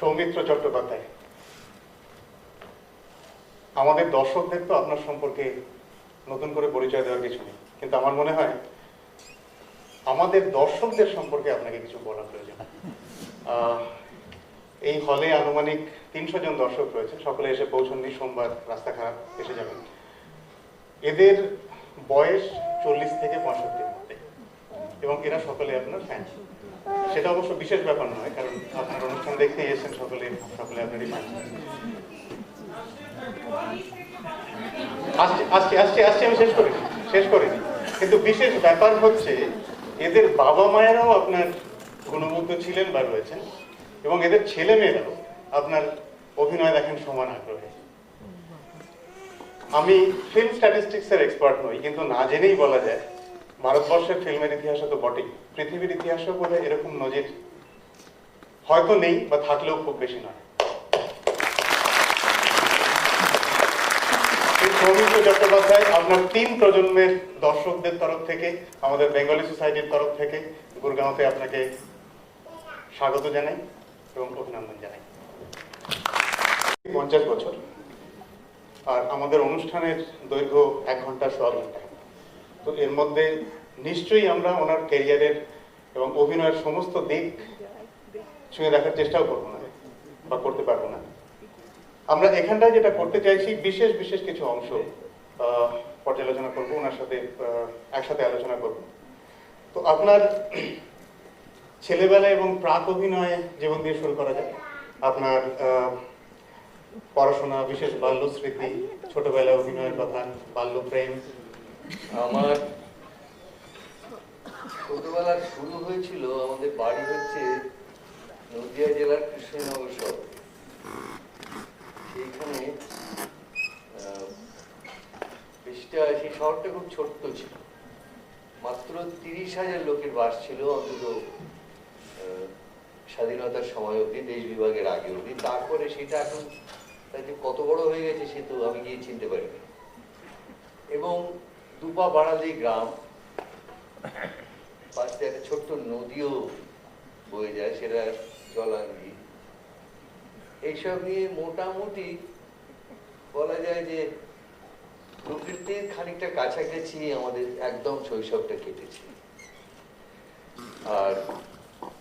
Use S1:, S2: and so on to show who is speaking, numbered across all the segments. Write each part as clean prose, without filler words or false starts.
S1: সৌমিত্র চট্টোপাধ্যায়, আমাদের দর্শকদের তো আপনার সম্পর্কে নতুন করে পরিচয় দেওয়ার কিছু নেই, কিন্তু আমার মনে হয় আমাদের দর্শকদের সম্পর্কে আপনাকে কিছু বলা প্রয়োজন। এই হলে আনুমানিক 300 জন দর্শক রয়েছে, সকলে এসে পৌঁছননি, সোমবার রাস্তা খারাপ, এসে যাবেন। এদের বয়স 40 থেকে 65-র মধ্যে, এবং এরা সকলে আপনার ফ্যান। সেটা অবশ্য বিশেষ ব্যাপার নয়, কারণ আপনার অনুষ্ঠান দেখতেই এসেছেন সকলে আপনারই ফ্যান। আসছি আমি শেষ করিনি। কিন্তু বিশেষ ব্যাপার হচ্ছে এদের বাবা মায়েরাও আপনার গুণমুগ্ধ ছিলেন বা রয়েছেন, এবং এদের ছেলে মেয়েরাও আপনার অভিনয় দেখেন সমান আগ্রহে। আমি ফিল্ম স্ট্যাটিস্টিক্সের এক্সপার্ট নই, কিন্তু না জেনেই বলা যায় ভারতবর্ষের ফিল্মের ইতিহাসে তো বটেই, পৃথিবীর ইতিহাসেও বোধহয় এরকম নজির হয়তো নেই, বা থাকলেও খুব বেশি নয়। সৌমিত্র চট্টোপাধ্যায় আপনার 3 প্রজন্মের দর্শকদের তরফ থেকে, আমাদের বেঙ্গলি সোসাইটির তরফ থেকে গুরগাঁওতে আপনাকে স্বাগত জানাই এবং অভিনন্দন জানাই। 50 বছর, আর আমাদের অনুষ্ঠানের দৈর্ঘ্য 1 ঘন্টা 100 ঘন্টা। তো এর মধ্যে নিশ্চয়ই আমরা ওনার ক্যারিয়ারের এবং অভিনয়ের সমস্ত দিক ছুঁয়ে দেখার চেষ্টাও করবো না, বা করতে পারবো না। আমরা এখানটায় যেটা করতে চাইছি, বিশেষ কিছু অংশ পর্যালোচনা করবো, ওনার সাথে একসাথে আলোচনা করব। তো আপনার ছেলেবেলা এবং প্রাক অভিনয় জীবন দিয়ে শুরু করা যায়। আপনার পড়াশোনা, বিশেষ বাল্য স্মৃতি, ছোটবেলায় অভিনয়ের কথা, বাল্য প্রেম।
S2: আমার ছোটবেলা শুরু হয়েছিল, আমাদের বাড়ি হচ্ছে নদিয়া জেলার কৃষ্ণনগর শহর। সেইখানে সেই শহরটা খুব ছোট্ট ছিল, মাত্র 30,000 লোকের বাস ছিল, অন্তত স্বাধীনতার সময় অবধি, দেশ বিভাগের আগে অবধি। তারপরে সেটা এখন কত বড় হয়ে গেছে সে তো আমি গিয়ে চিনতে পারিনি। এবং দুপা বাড়ালেই গ্রাম, পাশে একটা ছোট্ট নদীও বয়ে যায়, সেটা জলাঙ্গি। এইসব নিয়ে মোটামুটি বলা যায় যে প্রকৃতির খানিকটা কাছাকাছি আমাদের একদম শৈশবটা কেটেছে। আর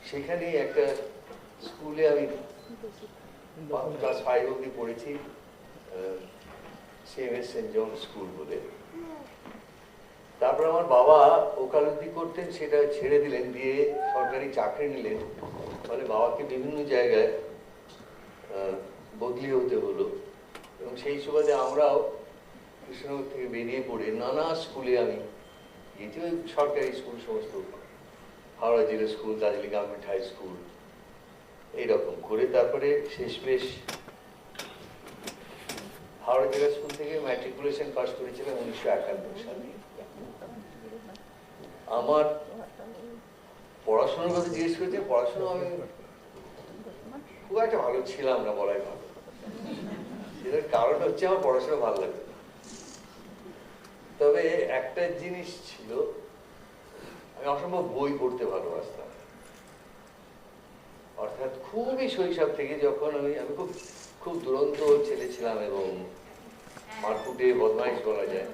S2: সেখানে একটা স্কুলে আমি ক্লাস 5 অবধি পড়েছি, CMS সেন্ট জন স্কুল বলে। তারপর আমার বাবা ওকালতি করতেন, সেটা ছেড়ে দিলেন, দিয়ে সরকারি চাকরি নিলেন। ফলে বাবাকে বিভিন্ন জায়গায় বদলি হতে হলো, এবং সেই সুবাদে আমরাও কৃষ্ণনগর থেকে বেরিয়ে পড়ে নানা স্কুলে আমি গিয়েছি। ওই সরকারি স্কুল সমস্ত, হাওড়া জেলা school, Darjeeling government high school, এইরকম করে। তারপরে শেষমেশ হাওড়া জেলা স্কুল থেকে ম্যাট্রিকুলেশন পাস করেছিলাম 1951 সালে। আমার পড়াশোনার কথা জিজ্ঞেস করেছে, পড়াশোনা আমি খুব একটা ভালো ছিলাম না বলাই ভালো। এটার কারণ হচ্ছে আমার পড়াশোনা ভালো লাগে। তবে একটা জিনিস ছিল, আমি অসম্ভব বই পড়তে ভালোবাসতাম। অর্থাৎ খুবই শৈশব থেকে, যখন আমি খুব দুরন্ত ছেলে ছিলাম, এবং মারকুটে বদমাইশ বলা যায়,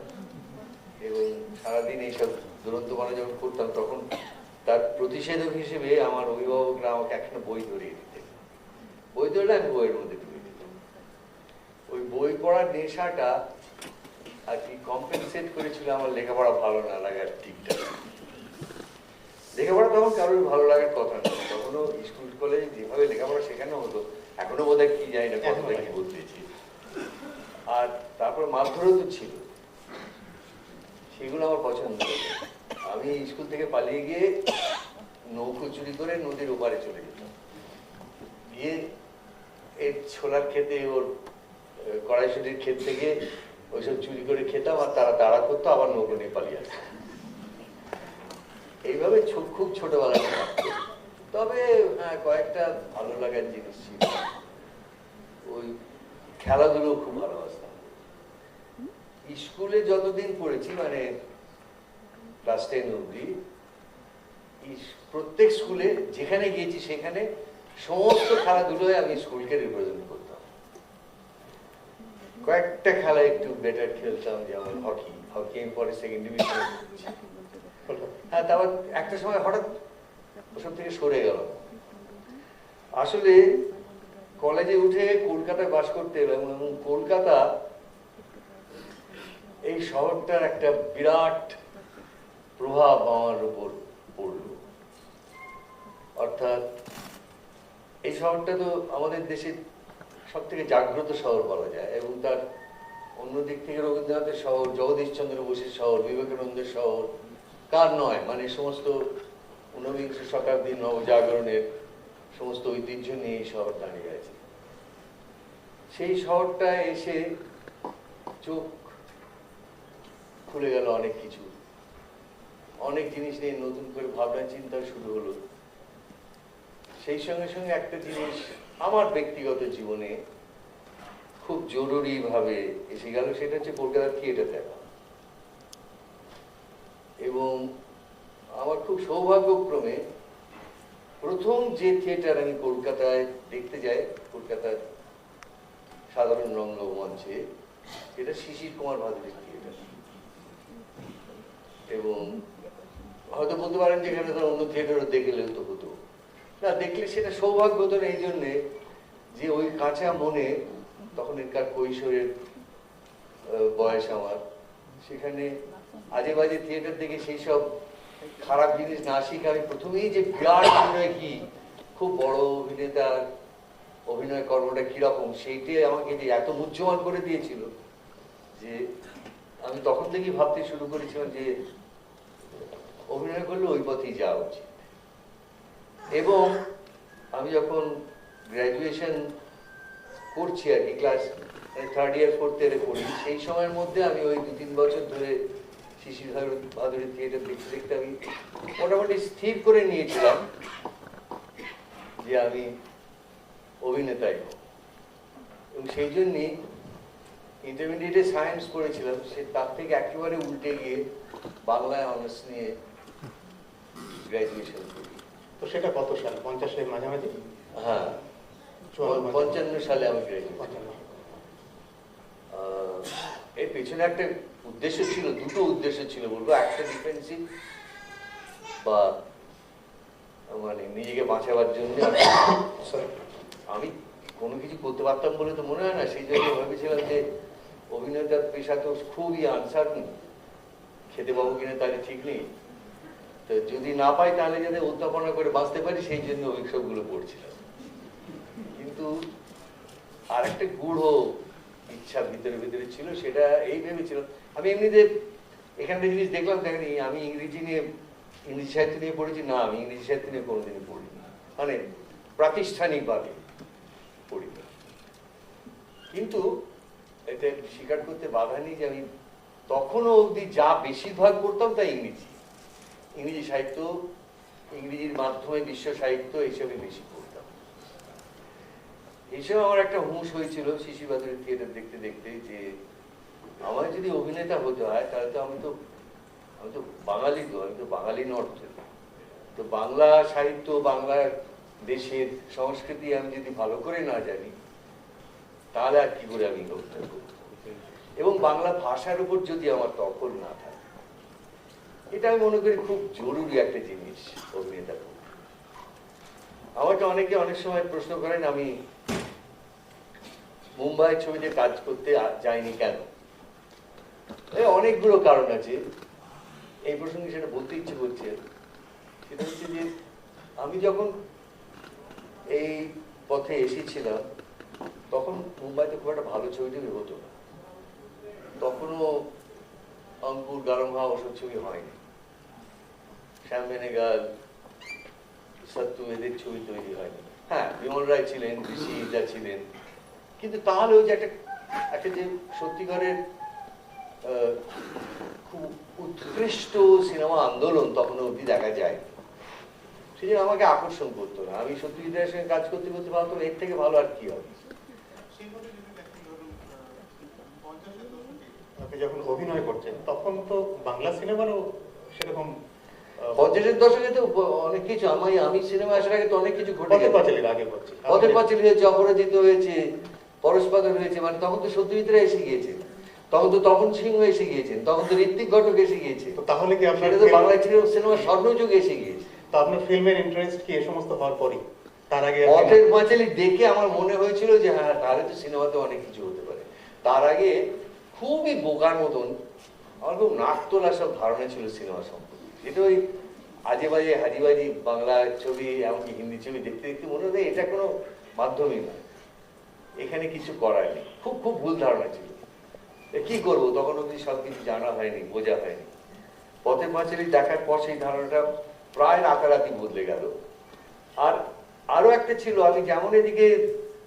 S2: এবং সারাদিন এইসব দুরন্তপনা যখন করতাম, তখন তার প্রতিষেধক হিসেবে আমার অভিভাবকরা আমাকে একটা বই ধরিয়ে দিতেন। বই ধরলে আমি বইয়ের মধ্যে ঢুকে দিতাম। ওই বই পড়ার নেশাটা আর কি কম্পেনসেট করেছিল আমার লেখাপড়া ভালো না লাগার দিকটা। লেখাপড়া তখন কারোর ভালো লাগার কথা না, তখনও স্কুল কলেজে যেভাবে লেখাপড়া শেখানো হতো, এখনো বোধহয় কি জানি না কতটা কি বলতেছি। আর তারপর মারধরও তো ছিল, সেগুলো আমার পছন্দ। আমি স্কুল থেকে পালিয়ে গিয়ে নৌকো চুরি করে নদীর ওপারে চলে যেতাম, গিয়ে এই ছোলার খেতে, ওর কড়াইশুটির ক্ষেত থেকে ওইসব চুরি করে খেতাম, আর তারা তাড়া করতো, আবার নৌকো নিয়ে পালিয়ে আসতাম। এইভাবে খুব ছোটবেলা। তবে হ্যাঁ, কয়েকটা ভালো লাগার জিনিস ছিল। ওই খেলাধুলো খুব ভালোবাসতাম। স্কুলে যতদিন পড়েছি, মানে ক্লাস 10 অবধি, প্রত্যেক স্কুলে যেখানে গিয়েছি সেখানে সমস্ত খেলাধুলোয় আমি স্কুলকে রিপ্রেজেন্ট করতাম। কয়েকটা খেলা একটু বেটার খেলতাম, যেমন হকি। হকি আমি পরে সেকেন্ড ডিভিশনে, হ্যাঁ, তারপর একটা সময় হঠাৎ ওসব থেকে সরে গেল। আসলে কলেজে উঠে কলকাতায় বাস করতে এলাম, এবং কলকাতা এই শহরটার একটা বিরাট প্রভাব আমার উপর পড়ল। অর্থাৎ এই শহরটা তো আমাদের দেশের সব থেকে জাগ্রত শহর বলা যায়, এবং তার অন্য দিক থেকে রবীন্দ্রনাথের শহর, জগদীশচন্দ্র বোসের শহর, বিবেকানন্দের শহর, কার নয়, মানে সমস্ত ঊনবিংশ শতাব্দীর নবজাগরণের সমস্ত ঐতিহ্য নিয়ে এই শহর দাঁড়িয়ে আছে। সেই শহরটা এসে চোখ খুলে গেল অনেক কিছু, অনেক জিনিস নিয়ে নতুন করে ভাবনা চিন্তা শুরু হলো। সেই সঙ্গে সঙ্গে একটা জিনিস আমার ব্যক্তিগত জীবনে খুব জরুরি ভাবে এসে গেল, সেটা হচ্ছে কলকাতার থিয়েটার দেখা। এবং আমার খুব সৌভাগ্যক্রমে প্রথম যে থিয়েটার আমি কলকাতায় দেখতে যাই, কলকাতার সাধারণ রঙ্গমঞ্চে, সেটা শিশির কুমার ভাদুরীর থিয়েটার। এবং হয়তো বলতে পারেন যে এখানে তার অন্য থিয়েটারও দেখলে তো হতো না, দেখলে সেটা সৌভাগ্য হতো না এই জন্যে যে ওই কাঁচা মনে, তখন এরকার কৈশোরের বয়স আমার, সেখানে আজে বাজে থিয়েটার দেখে সেই সব খারাপ জিনিস না শিখে আমি প্রথমেই যে বিরাট অভিনয় কি, খুব বড় অভিনেতার অভিনয় কর্মটা কিরকম, সেইটাই আমাকে যে এত উজ্জ্বল করে দিয়েছিল যে আমি তখন থেকেই ভাবতে শুরু করেছিলাম যে অভিনয় করলে ওই পথেই যাওয়া উচিত। এবং আমি যখন গ্র্যাজুয়েশন করছি আর কি, ক্লাস থার্ড ইয়ার ফোর্থ ইয়ারে পড়ি, সেই সময়ের মধ্যে আমি ওই 2-3 বছর ধরে শিশির ভাদুরী থিয়েটার দেখতে দেখতে আমি মোটামুটি স্থির করে নিয়েছিলাম যে আমি অভিনেতাই হব। এবং সেই জন্যই ইন্টারমিডিয়েটে সায়েন্স পড়েছিলাম, সে তার থেকে একেবারে উল্টে গিয়ে বাংলায় অনার্স নিয়ে গ্র্যাজুয়েশন করি।
S1: তো সেটা কত সাল? 50-এর মাঝামাঝি?
S2: হ্যাঁ, 55 সালে আমি গ্র্যাজুয়েশন। এর পেছনে একটা উদ্দেশ্য ছিল, দুটো উদ্দেশ্য ছিল বলবো। একটা ডিফেন্সিভ বা মানে নিজেকে বাঁচাবার জন্য, আমি কোনো কিছু করতে পারতাম বলে তো মনে হয় না, সেই জন্য ভেবেছিলাম যে অভিনেতার পেশা তো খুবই আনসার্টেন, খেতে পাবো কিনা তাহলে ঠিক নেই, তো যদি না পাই তাহলে যাতে উত্থাপনা করে বাঁচতে পারি, সেই জন্য ওই সবগুলো পড়ছিলাম। কিন্তু আর একটা গূঢ় ইচ্ছা ভিতরে ভিতরে ছিল, সেটা এই ভেবেছিলাম, আমি এমনিতে এখানে জিনিস দেখলাম দেখেনি, আমি ইংরেজি সাহিত্য নিয়ে পড়েছি না, আমি ইংরেজি সাহিত্য নিয়ে কোনোদিনই পড়িনি, মানে প্রাতিষ্ঠানিকভাবে পড়িনি। কিন্তু এটা স্বীকার করতে বাধা নেই যে আমি তখনও অবধি যা বেশিরভাগ পড়তাম তা ইংরেজি সাহিত্য, ইংরেজির মাধ্যমে বিশ্ব সাহিত্য, এইসবে বেশি পড়তাম। এইসব আমার একটা হুঁশ হয়েছিল শিশির ভাদুরী থিয়েটার দেখতে দেখতে, যে আমার যদি অভিনেতা হতে হয় তাহলে তো আমি তো বাঙালি, আমি তো বাঙালি নর্থ, তো বাংলা সাহিত্য, বাংলার দেশের সংস্কৃতি আমি যদি ভালো করে না জানি তাহলে আর কি করে আমি অভিনয় করব, এবং বাংলা ভাষার উপর যদি আমার দখল না থাকে, এটা আমি মনে করি খুব জরুরি একটা জিনিস অভিনেতা। আমাকে অনেকে অনেক সময় প্রশ্ন করেন আমি মুম্বাই ছবিতে কাজ করতে যাইনি কেন। অনেকগুলো কারণ আছে, এই প্রসঙ্গে সেটা বলতে ইচ্ছে করছে। সেটা হচ্ছে যে আমি যখন এই পথে এসেছিলাম তখন মুম্বাইতে খুব একটা ভালো ছবি টবি হতো না, তখনও অঙ্কুর, গারমহা ওসব ছবি হয়নি, শ্যাম বেনেগাল, সত্যু, এদের ছবি তৈরি হয়নি। হ্যাঁ, বিমল রায় ছিলেন, ঋষি ইজা ছিলেন, কিন্তু তাহলেও যে একটা যে সত্যিকারের খুব উৎকৃষ্ট সিনেমা আন্দোলন তখনও অবধি দেখা যায়, সেই জন্য আমাকে আকর্ষণ করতো না। আমি সত্যজিতের সঙ্গে কাজ করতে করতে ভাবতাম এর থেকে ভালো আর কি হবে।
S1: আপনি যখন অভিনয় করছেন তখন তো বাংলা সিনেমারও সেরকম
S2: 50-এর দশকে তো অনেক কিছু, আমি সিনেমা আসার আগে তো অনেক কিছু ঘটে
S1: পথের
S2: গেছে।
S1: পাঁচালীর আগে বলছি।
S2: পথের পাঁচালী হয়েছে, অপরাজিত হয়েছে, পরশপাদর হয়েছে, মানে তখন তো সত্যজিৎরা এসে গিয়েছে, তখন তো তপন সিংহ এসে গিয়েছেন, তখন তো ঋত্বিক ঘটক এসে গিয়েছে।
S1: তো তাহলে কি আপনার
S2: সেটা তো বাংলা সিনেমার স্বর্ণযুগ এসে গিয়েছে।
S1: তো আপনার ফিল্মের ইন্টারেস্ট কি এ সমস্ত হওয়ার পরই? তার আগে
S2: পথের পাঁচালী দেখে আমার মনে হয়েছিল যে হ্যাঁ, তাহলে তো সিনেমাতে অনেক কিছু হতে পারে। তার আগে খুবই বোকার মতন আমার খুব নাক তোলা সব ধারণা ছিল সিনেমা সম্পর্কে। এটা ওই আজে বাজে হাজিবাজি বাংলা ছবি, এমনকি হিন্দি ছবি দেখতে দেখতে মনে হতো এটা কোনো মাধ্যমই নয়, এখানে কিছু করার নেই। খুব খুব ভুল ধারণা ছিল। কি করব, তখন অব্দি সব কিছু জানা হয়নি, বোঝা হয়নি। পথের পাঁচালী দেখার পর সেই ধারণাটা প্রায় রাতারাতি বদলে গেল। আর আরো একটা ছিল, আমি যেমন এদিকে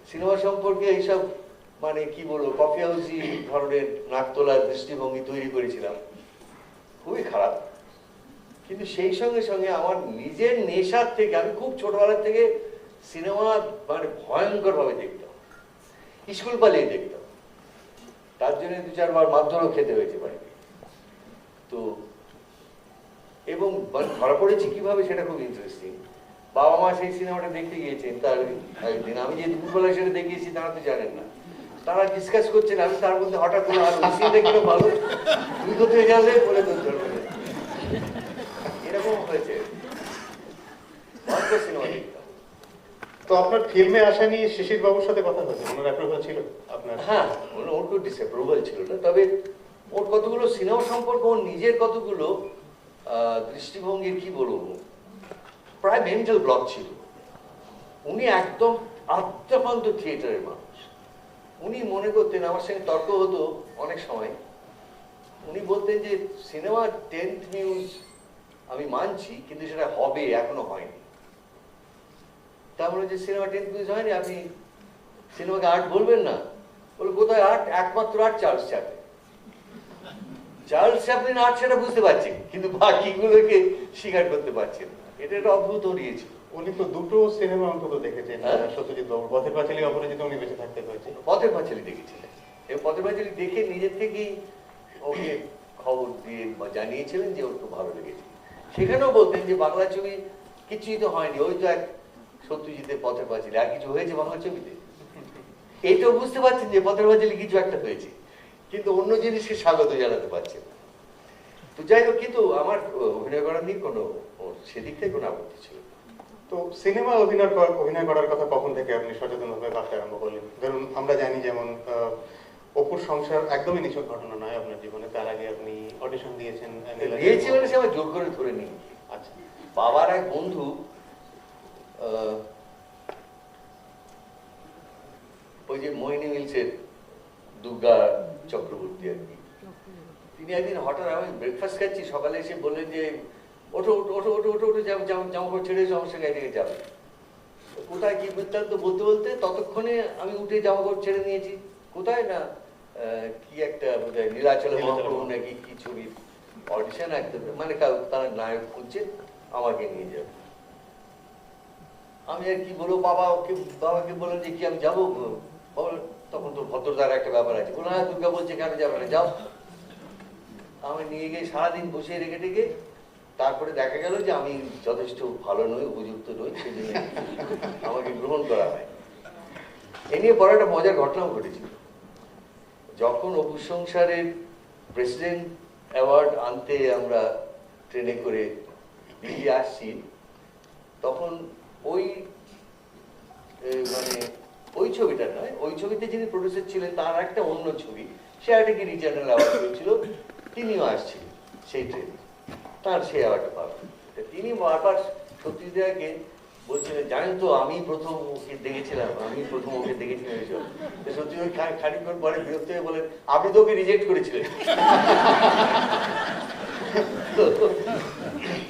S2: সিনেমা সম্পর্কে এইসব মানে কি বলবো কফি হাউসি ধরনের নাক তোলার দৃষ্টিভঙ্গি তৈরি করেছিলাম, খুবই খারাপ। কিন্তু সেই সঙ্গে সঙ্গে আমার নিজের নেশার থেকে, আমি খুব ছোটবেলার থেকে সিনেমা মানে ভয়ঙ্কর ভাবে দেখতাম, স্কুল পালিয়ে দেখতাম। তার জন্য 2-4 বার মারধরও খেতে হয়েছে বাড়িতে। তো এবং ধরা পড়েছি কিভাবে সেটা খুব ইন্টারেস্টিং। বাবা মা সেই সিনেমাটা দেখতে গিয়েছেন তার একদিন, আমি যে দুপুরবেলায় সেটা দেখিয়েছি তারা তো জানেন না, তারা ডিসকাস করছেন, আমি তার মধ্যে হঠাৎ করে আর সিনেমা দেখে ভালো তুমি কোথায় গেলে বলে তোর ধরবে, এরকম হয়েছে। সিনেমা দেখতাম।
S1: তো আপনার ফিল্মে আসা নিয়ে শিশির বাবুর সাথে কথা হয়েছে? ওনার অ্যাপ্রুভাল ছিল আপনার?
S2: হ্যাঁ, ওর তো ডিসঅ্যাপ্রুভাল ছিল না, তবে ওর কতগুলো সিনেমা সম্পর্কে ওর নিজের কতগুলো দৃষ্টিভঙ্গির কি বলবো প্রায় মেন্টাল ব্লক ছিল। উনি একদম আদ্যপান্ত থিয়েটারের মানুষ। উনি মনে করতেন, আমার সঙ্গে তর্ক হতো অনেক সময়, উনি বলতেন যে সিনেমার 10th মিউজ আমি মানছি, কিন্তু সেটা হবে, এখনো হয়নি। তারপরে যে সিনেমা 10th মিউজ হয়নি, আপনি সিনেমাকে আর্ট বলবেন না? বলে কোথায় আর্ট? একমাত্র art Charles Chaplin. Charles Chaplin art সেটা বুঝতে পারছেন, কিন্তু বাকিগুলোকে স্বীকার করতে পারছেন না। এটা একটা অদ্ভুত নিয়েছে।
S1: উনি তো দুটো সিনেমা অন্তত দেখেছেন, সত্যজিৎ বাবুর পথের পাঁচালী, অপরাজিত উনি বেঁচে থাকতে হয়েছে।
S2: পথের পাঁচালী দেখেছিলেন, এবং পথের পাঁচালী দেখে নিজের থেকেই ওকে খবর দিয়ে জানিয়েছিলেন যে ওর খুব ভালো লেগেছে। সেখানেও বলতেন যে বাংলা ছবি কিছুই তো হয়নি, ওই তো এক সত্যজিতের পথের পাঁচালী, আর কিছু হয়েছে বাংলা ছবিতে? এটাও বুঝতে পারছেন যে পথের পাঁচালী কিছু একটা হয়েছে, কিন্তু অন্য জিনিসকে স্বাগত জানাতে পারছেন না। তো যাই হোক, কিন্তু আমার অভিনয় করার নিয়ে কোনো সেদিক থেকে কোনো আপত্তি ছিল না।
S1: তো সিনেমা অভিনয় করার কথা কখন থেকে আপনি সচেতনভাবে ভাবতে আরম্ভ করলেন? ধরুন আমরা জানি যেমন অপুর সংসার একদমই নিছক ঘটনা নয় আপনার জীবনে, তার আগে আপনি অডিশন দিয়েছেন।
S2: দিয়েছি মানে সে আমার জোর করে ধরে নিই।
S1: আচ্ছা,
S2: বাবার এক বন্ধু ওই যে মোহিনী মিলসের দুর্গা চক্রবর্তী আর কি, তিনি একদিন হঠাৎ, আমি ব্রেকফাস্ট খাচ্ছি, সকালে এসে বললেন যে ওঠো ওঠো ওঠো ওঠো ওঠো ওঠো, জামা কাপড় ছেড়ে এসে আমার সঙ্গে এদিকে যাবে। কোথায় কি বৃত্তান্ত বলতে বলতে ততক্ষণে আমি উঠে জামা কাপড় ছেড়ে নিয়েছি। কোথায় না কি একটা বোধহয় নীলাচল মহাপ্রভু নাকি কি ছবি অডিশন, একদম মানে তারা নায়ক খুঁজছে, আমাকে নিয়ে যাবে। আমি আর কি বলবো, বাবাকে বললাম যে কি আমি যাবো? তখন তো ভদ্রতার একটা ব্যাপার আছে। বললাম হ্যাঁ, দুর্গা বলছে কেন যাবে না, যাও। আমি নিয়ে গিয়ে সারাদিন বসিয়ে রেখে রেখে তারপরে দেখা গেল যে আমি যথেষ্ট ভালো নই, উপযুক্ত নই, সেই জন্য আমাকে গ্রহণ করা হয়। এ নিয়ে বড় একটা মজার ঘটনাও ঘটেছিল। যখন অপু সংসারের প্রেসিডেন্ট অ্যাওয়ার্ড আনতে আমরা ট্রেনে করে দিল্লি আসছি, তখন ওই মানে ওই ছবিটা নয়, ওই ছবিতে যিনি প্রডিউসার ছিলেন তার একটা অন্য ছবি, সে একটা কি রিজিয়নাল অ্যাওয়ার্ড হয়েছিল, তিনিও আসছিলেন সেই ট্রেনে, তার সেই অ্যাওয়ার্ডটা পাবেন। তিনি বারবার সত্যজিৎকে বলছিলেন, জানেন তো আমি প্রথম ওকে দেখেছিলাম, এসব। সত্যজিৎ খানিকক্ষণ পরে বিরক্ত হয়ে বলেন, আপনি তো ওকে রিজেক্ট করেছিলেন।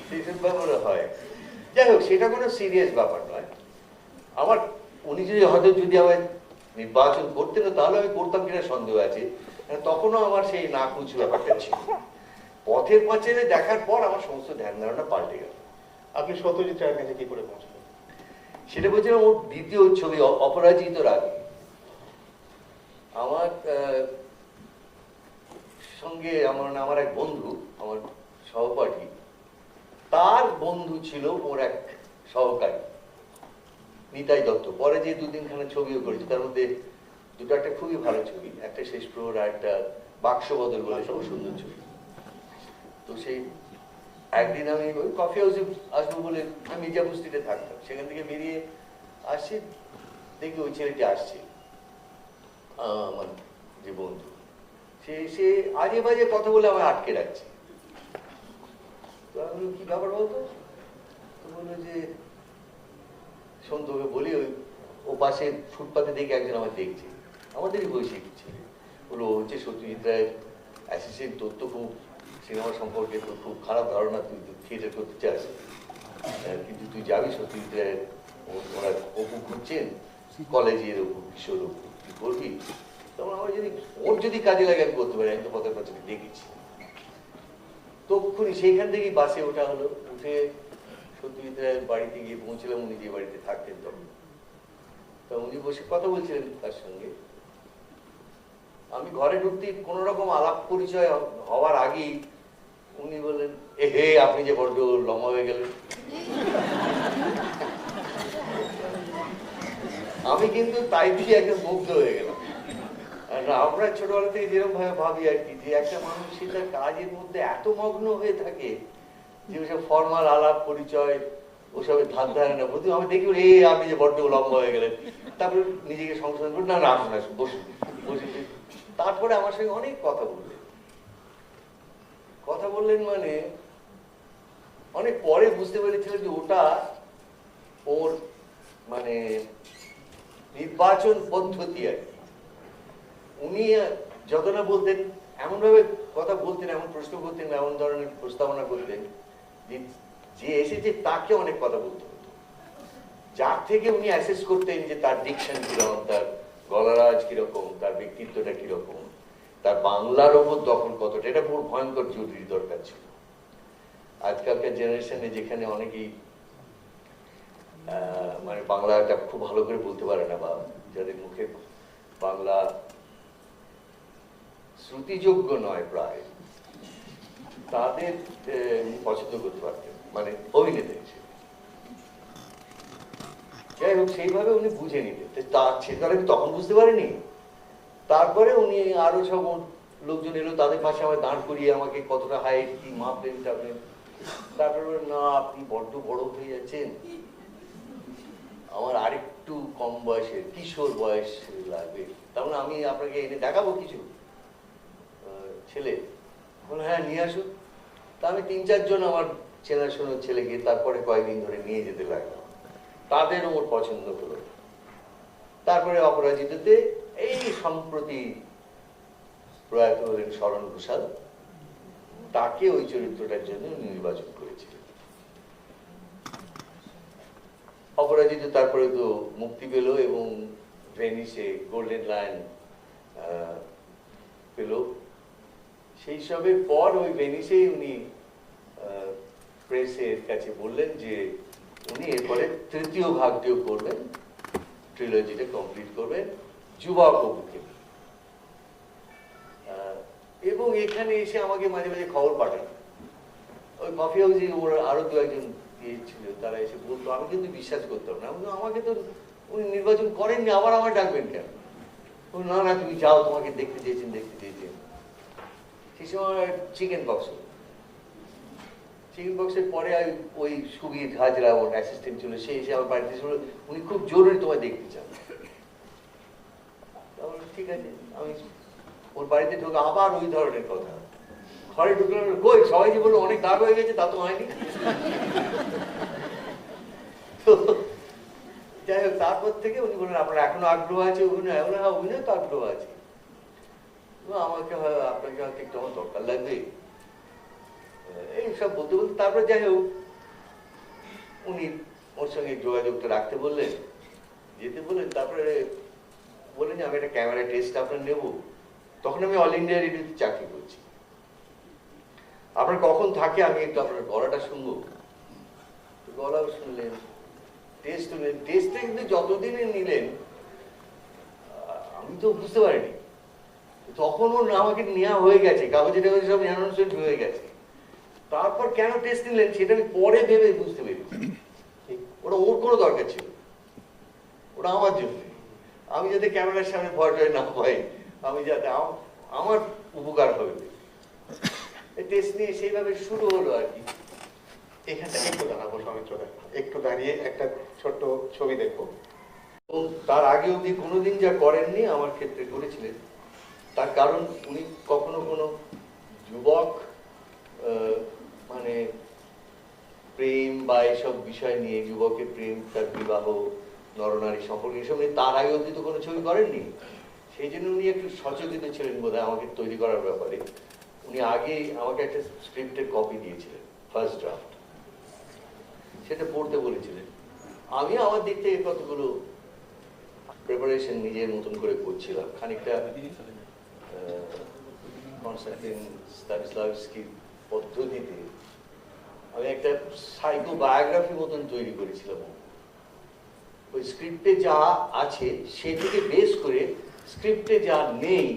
S2: সেইসব ব্যাপারে হয়। যাই হোক, সেটা কোনো সিরিয়াস ব্যাপার নয়। আমার উনি যদি হয়তো যদি আমার নির্বাচন করতেন তাহলে আমি করতাম কিনা সন্দেহ আছে, তখনও আমার সেই না কুচু ব্যাপারটা ছিল। পথের পাঁচালী দেখার পর আমার সমস্ত ধ্যান ধারণা পাল্টে গেল।
S1: আপনি সত্যজিৎ রায়ের কাছে কি করে পৌঁছলেন?
S2: সেটা বলছিলাম, ওর দ্বিতীয় ছবি অপরাজিতর আগে আমার সঙ্গে আমার এক বন্ধু, আমার সহপাঠী, তার বন্ধু ছিল ওর এক সহকারী নিতাই দত্ত, পরে যে দুদিনখানা ছবিও করেছে, তার মধ্যে দুটো একটা খুবই ভালো ছবি, একটা শেষ প্রহর আর একটা বাক্স বদল বলে, সব সুন্দর ছবি। তো সেই একদিন আমি ওই কফি হাউসে আসবো বলে আমি মির্জাপুর স্ট্রিটে থাকতাম, সেখান থেকে বেরিয়ে আসছি, দেখি ওই ছেলেটি আসছে, আমার যে বন্ধু, সে আজে বাজে কথা বলে আমায় আটকে রাখছে। তো আমি কি ব্যাপার বলতো, তো বললো যে শোন, তোকে বলি, ওই ও পাশে ফুটপাতে দেখে একজন আমার দেখছে, আমাদেরই বয়সী ছেলে, বললো ও হচ্ছে সত্যজিৎ রায়ের অ্যাসিস্ট্যান্ট, তোর তো খুব সিনেমা সম্পর্কে তো খুব খারাপ ধারণা, তুই তো থিয়েটার করতে চাস, কিন্তু তুই যাবি সত্যজিৎ রায়ের, ওরা অপু খুঁজছেন কলেজের অপু, কিশোর অপু, তুই করবি? তখন আমার যদি ওর যদি কাজে লাগে আমি করতে পারি, আমি তো পথের পাশে দেখেছি। তক্ষুনি সেইখান থেকেই বাসে ওঠা হলো, উঠে সত্যজিৎ রায়ের বাড়িতে গিয়ে পৌঁছলাম, উনি যে বাড়িতে থাকতেন তখন। তা উনি বসে কথা বলছিলেন তার সঙ্গে, আমি ঘরে ঢুকতে কোন রকম আলাপ পরিচয় হওয়ার আগেই উনি বললেন, এ হে, আপনি যে বড্ড লম্বা হয়ে গেলেন। আমি কিন্তু তাই দিয়ে একদম মুগ্ধ হয়ে গেলাম। আমরা ছোটবেলা থেকে যেরকম ভাবে ভাবি আর কি, যে একটা মানুষ তার কাজের মধ্যে এত মগ্ন হয়ে থাকে যে ওসব ফর্মাল আলাপ পরিচয় ওসবের ধার ধারে না। প্রথমে আমি দেখি এ আপনি যে বড্ড লম্বা হয়ে গেলেন, তারপরে নিজেকে সংশোধন করি, না না আসুন আসুন বসুন বসে। তারপরে আমার সঙ্গে অনেক কথা বললেন মানে অনেক পরে বুঝতে পেরেছিলেন যে ওটা ওর মানে নির্বাচন পদ্ধতি আর কি। উনি যত না বলতেন, এমন ভাবে কথা বলতেন, এমন প্রশ্ন করতেন, এমন ধরনের প্রস্তাবনা করতেন যে এসেছে তাকে অনেক কথা বলতে হতো, যার থেকে উনি অ্যাসেস করতেন যে তার ডিকশন কিরকম, তার গলারাজ কিরকম, তার ব্যক্তিত্বটা কিরকম, তার বাংলার ওপর দখল কতটা। এটা পুরো ভয়ঙ্কর জরুরি দরকার ছিল। আজকালকার জেনারেশনে যেখানে অনেকেই মানে বাংলাটা খুব ভালো করে বলতে পারে না, বা যাদের মুখে বাংলা শ্রুতিযোগ্য নয় প্রায়, তাদের পছন্দ করতে পারতেন, মানে অভিনেতা হিসেবে। যাই হোক, সেইভাবে উনি বুঝে নিতেন, সেটা আমি তখন বুঝতে পারিনি। তারপরে উনি আরো সব লোকজন এলো, তাদের পাশে আমার দাঁড় করিয়ে আমাকে কতটা হাইট কি মাপলেন টাপলেন, তারপরে না আপনি বড্ড বড় হয়ে যাচ্ছেন, আমার আরেকটু কম বয়সের কিশোর বয়স লাগবে, তার মানে আমি আপনাকে এনে দেখাবো কিছু ছেলে। বললো হ্যাঁ নিয়ে আসুন। তা আমি ৩-৪ জন আমার চেনাশোনা ছেলেকে তারপরে কয়েকদিন ধরে নিয়ে যেতে লাগলাম, তাদেরও ওর পছন্দ হলো। তারপরে অপরাজিততে এই সম্প্রতি প্রয়াত হলেন শরণ ঘোষাল, তাকে ওই চরিত্রটার জন্য নির্বাচন করেছিলেন। অপরাজিত তারপরে তো মুক্তি পেল এবং ভেনিসে গোল্ডেন লায়ন পেল। সেই সবের পর ওই ভেনিসেই উনি প্রেসের কাছে বললেন যে উনি এরপরে তৃতীয় ভাগটিও করবেন, ট্রিলজিটা কমপ্লিট করবেন যুবা কবুকে। এবং এখানে এসে আমাকে মাঝে মাঝে খবর পাঠান, ওই কফি হাউসে ওর আরো দু একজন ছিল, তারা এসে বলতো, আমি কিন্তু বিশ্বাস করতাম না। আমাকে তো উনি নির্বাচন করেননি, আবার আমার ডাকবেন কেন? না না তুমি যাও, তোমাকে দেখতে চেয়েছেন। সেই সময় চিকেন বক্সের পরে ওই সুবীর হাজরা ওর অ্যাসিস্ট্যান্ট ছিল, সে এসে আমার বাড়িতে ছিল, উনি খুব জরুরি তোমায় দেখতে চান। ঠিক আছে, আমি ওর বাড়িতে ঢুকে আবার ওই ধরনের কথা, ঘরে ঢুকলাম, কই সবাই যে বললো অনেক দাগ হয়ে গেছে, তা তো হয়নি। তো যাই হোক, তারপর থেকে উনি বললেন আপনার এখনো আগ্রহ আছে অভিনয়? হ্যাঁ অভিনয় তো আগ্রহ আছে, আমাকে আপনাকে হয়তো একটু আমার দরকার লাগবে, এই সব বলতে বলতে তারপর যাই হোক উনি ওর সঙ্গে যোগাযোগটা রাখতে বললেন, যেতে বললেন। তারপরে বললেন যে আমি একটা ক্যামেরা টেস্ট আপনার নেব। তখন আমি অল ইন্ডিয়া রেডিওতে চাকরি করছি, আপনার কখন থাকে আমি একটু আপনার গলাটা শুনবো। গলাও শুনলেন, টেস্ট নিলেন। টেস্টে কিন্তু যতদিনে নিলেন আমি তো বুঝতে পারিনি, তখন ওর আমাকে নেওয়া হয়ে গেছে, কাগজে টাগজে সব অ্যানাউন্সমেন্ট হয়ে গেছে। তারপর কেন টেস্ট নিলেন সেটা আমি পরে ভেবে বুঝতে পেরেছি। ওটা ওর কোনো দরকার ছিল, ওটা আমার জন্য। আমি যাতে ক্যামেরার সামনে ভয় টয় না পাই, আমি যাতে আমার উপকার হবে, টেস্ট নিয়ে সেইভাবে শুরু হলো আর কি।
S1: এখানটা একটু দাঁড়াবো সৌমিত্র দা, একটু দাঁড়িয়ে একটা ছোট্ট ছবি দেখবো।
S2: এবং তার আগে অবধি কোনোদিন যা করেননি আমার ক্ষেত্রে করেছিলেন। তার কারণ উনি কখনো কোনো যুবক মানে প্রেম বা এসব বিষয় নিয়ে, যুবকের প্রেম, তার বিবাহ, নরনারী সম্পর্কে এসব নিয়ে তার আগে অবধি তো কোনো ছবি করেননি। সেই জন্য উনি একটু সচেতন ছিলেন বোধহয় আমাকে তৈরি করার ব্যাপারে। উনি আগেই আমাকে একটা স্ক্রিপ্টের কপি দিয়েছিলেন, ফার্স্ট ড্রাফট, সেটা পড়তে বলেছিলেন। আমি আমার দিক থেকে কতগুলো প্রিপারেশন নিজের মতন করে করছিলাম, খানিকটা কনস্টান্টিন স্তানিস্লাভস্কির পদ্ধতিতে আমি একটা সাইকো বায়োগ্রাফি মতন তৈরি করেছিলাম। ওই স্ক্রিপ্টে যা আছে সেটিকে বেস করে স্ক্রিপ্টে যা নেই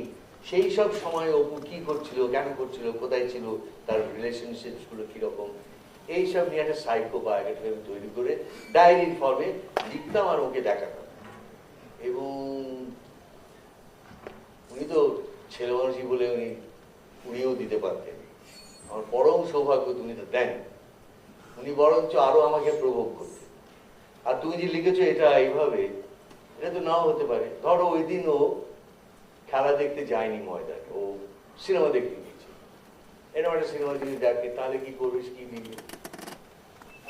S2: সেই সব সময় অপু কি করছিল, কেন করছিল, কোথায় ছিল, তার রিলেশনশিপসগুলো কিরকম, এইসব নিয়ে একটা সাইকো বায়োগ্রাফি আমি তৈরি করে ডায়েরির ফর্মে লিখতাম আর ওকে দেখাতাম। এবং উনি তো ছেলে মানুষই বলে উনি উড়িয়েও দিতে পারতেন। আমার পরম সৌভাগ্য উনি তো দেন, উনি বরঞ্চ আরো আমাকে প্রভোগ করতেন। আর তুমি যে লিখেছো এটা এইভাবে, এটা তো নাও হতে পারে। ধরো ওই দিন ও খেলা দেখতে যায়নি ময়দানে, ও সিনেমা দেখতে গিয়েছে। এরকম একটা সিনেমা যদি দেখে তাহলে কি করবিস, কি লিখবি,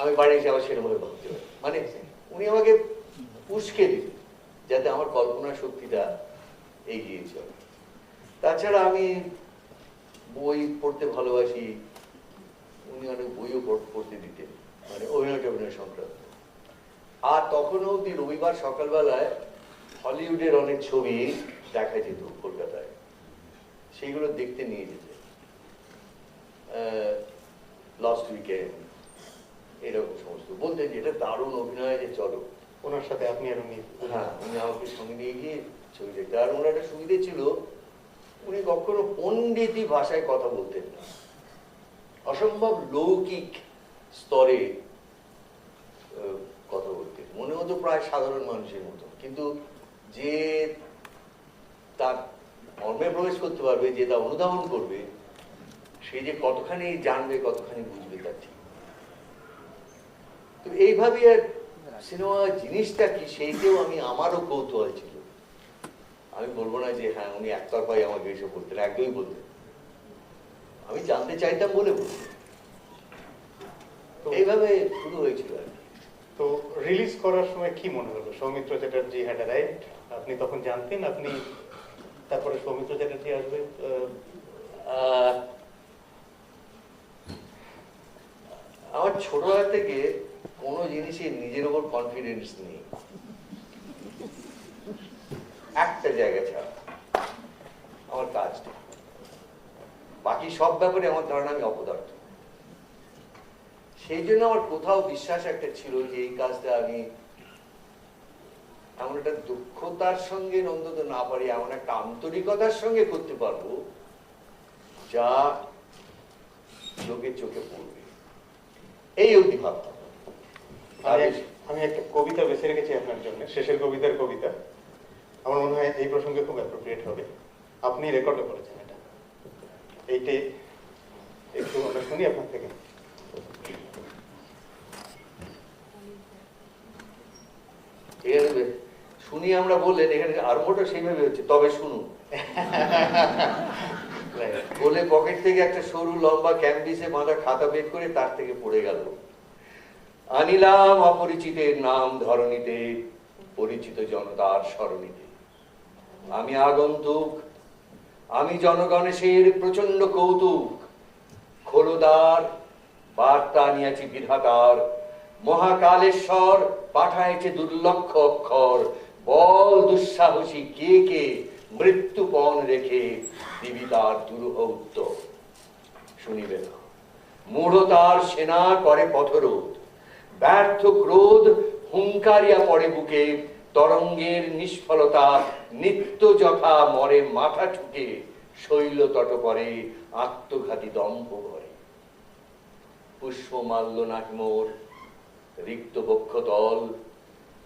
S2: আমি বাড়ি এসে আবার সিনেমাকে ভাবতে পারি। মানে উনি আমাকে উস্কে দিতেন যাতে আমার কল্পনা শক্তিটা এগিয়ে চলে। তাছাড়া আমি বই পড়তে ভালোবাসি, উনি অনেক বইও পড়তে দিতেন, মানে অভিনয় টভিনয় সংক্রান্ত। আর তখনও অব্দি রবিবার সকালবেলায় হলিউডের অনেক ছবি দেখা যেত কলকাতায়, সেইগুলো দেখতে নিয়ে যেতেন। লাস্ট উইকেন্ড এরকম সমস্ত বলতেন যে এটা দারুণ অভিনয়, যে চলো।
S1: ওনার সাথে আপনি আর উনি?
S2: হ্যাঁ, উনি আমাকে সঙ্গে নিয়ে গিয়ে ছবি দেখতে। আর ওনার একটা সুবিধে ছিল, উনি কখনো পণ্ডিতি ভাষায় কথা বলতেন না, অসম্ভব লৌকিক স্তরে কথা বলতেন, মনে হতো প্রায় সাধারণ মানুষের মতো। কিন্তু যে তার মর্মে প্রবেশ করতে পারবে, যে তা অনুধাবন করবে, সে যে কতখানি জানবে, কতখানি বুঝবে, তার ঠিক। তো এইভাবে সিনেমা জিনিসটা কি সেইটাও আমারও কৌতূহল ছিল। আমি বলবো না যে হ্যাঁ উনি একতরফাই আমাকে এসব বলতেন, একদমই বলতেন। আমি জানতে চাইতাম বলে বলতেন। এইভাবে শুরু হয়েছিল আর কি।
S1: তো রিলিজ করার সময় কি মনে হলো? সৌমিত্র চ্যাটার্জি হ্যাড অ্যারাইভড, আপনি তখন জানতেন আপনি তারপরে সৌমিত্র চ্যাটার্জি আসবে?
S2: আমার ছোটবেলা থেকে কোনো জিনিসে নিজের উপর কনফিডেন্স নেই, একটা জায়গা ছাড়া, আমার কাজটা। বাকি সব ব্যাপারে আমার ধারণা আমি অপদার্থ। সেই জন্য আমার কোথাও বিশ্বাস একটা ছিল যে এই কাজটা আমি এমন একটা দক্ষতার সঙ্গে অন্তত না পারি, এমন একটা আন্তরিকতার সঙ্গে করতে পারবো যা লোকের চোখে পড়বে, এই অবধি ভাবতাম।
S1: আমি একটা কবিতা বেছে রেখেছি আপনার জন্য, শেষের কবিতার কবিতা। আমার মনে হয় এই প্রসঙ্গে খুব অ্যাপ্রোপ্রিয়েট হবে। আপনি রেকর্ডও করেছেন এটা, এইটে একটু আমরা শুনি আপনার থেকে।
S2: শুনি আমরা বললেন, এখানে আরম্ভটা সেইভাবে হচ্ছে, তবে শুনুন। বলে পকেট থেকে একটা সরু লম্বা ক্যানভিসে বাঁধা খাতা বের করে তার থেকে পড়ে গেল। আনিলাম অপরিচিতের নাম ধরণীতে, পরিচিত জনতার স্মরণীতে। আমি আগন্তুক, আমি জনগণেশের প্রচন্ড কৌতুক। খোলদার বার্তা নিয়েছি বিধাতার, মহাকালেশ্বর পাঠাইছে দুর্লক্ষ অক্ষর। বল দুঃসাহসী কে কে মৃত্যুপণ রেখে দিবি তার দুরূহ উত্তর। শুনিবে না, মূঢ়তার সেনা করে পথরোধ, ব্যর্থ ক্রোধ হুঙ্কারিয়া পড়ে বুকে। তরঙ্গের নিষ্ফলতা নিত্য যথা মরে মাথা ঠুকে, শৈল তট পরে আত্মঘাতী দম্ভ ভরে। পুষ্পমাল্য নাহি মোর রিক্ত বক্ষতল,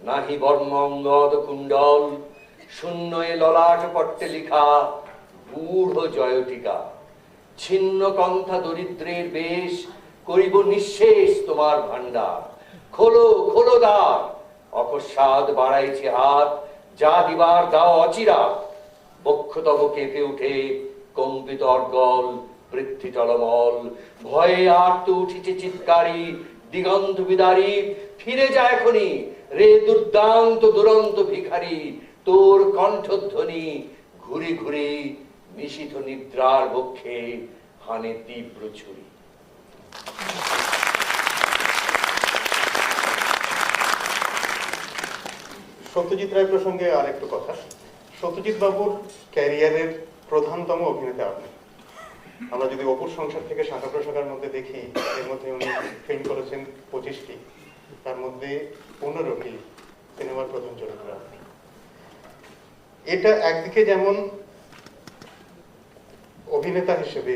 S2: নাহি বর্মঙ্গদ কুণ্ডল, শূন্য এ ললাট পট্টে লিখা গূঢ় জয়টিকা। ছিন্ন কণ্ঠা দরিদ্রের বেশ, করিব নিঃশেষ তোমার ভাণ্ডার। খোলো খোলো দ্বার, অকস্মাৎ বাড়াইছে হাত, যা দিবার দাও অচিরা। বক্ষ তব কেঁপে উঠে কম্পিত অর্গল, বৃদ্ধি টলমল, ভয়ে আর্ত উঠিছে চিৎকারী, দিগন্ত বিদারী। ফিরে যায় এখনই রে দুর্দান্ত দুরন্ত ভিখারি, তোর কণ্ঠধ্বনি ঘুরি ঘুরি নিশীথ নিদ্রার বক্ষে হানে তীব্র ছুরি।
S1: সত্যজিৎ রায় প্রসঙ্গে আর একটু কথা। সত্যজিৎ বাবুর ক্যারিয়ারের প্রধানতম অভিনেতা আপনি। আমরা যদি অপুর সংসার থেকে শাখা প্রশাখার মধ্যে দেখি, এর মধ্যে উনি ফিল্ম করেছেন 25টি, তার মধ্যে 15টি সিনেমার প্রধান চরিত্র আপনি। এটা একদিকে যেমন অভিনেতা হিসেবে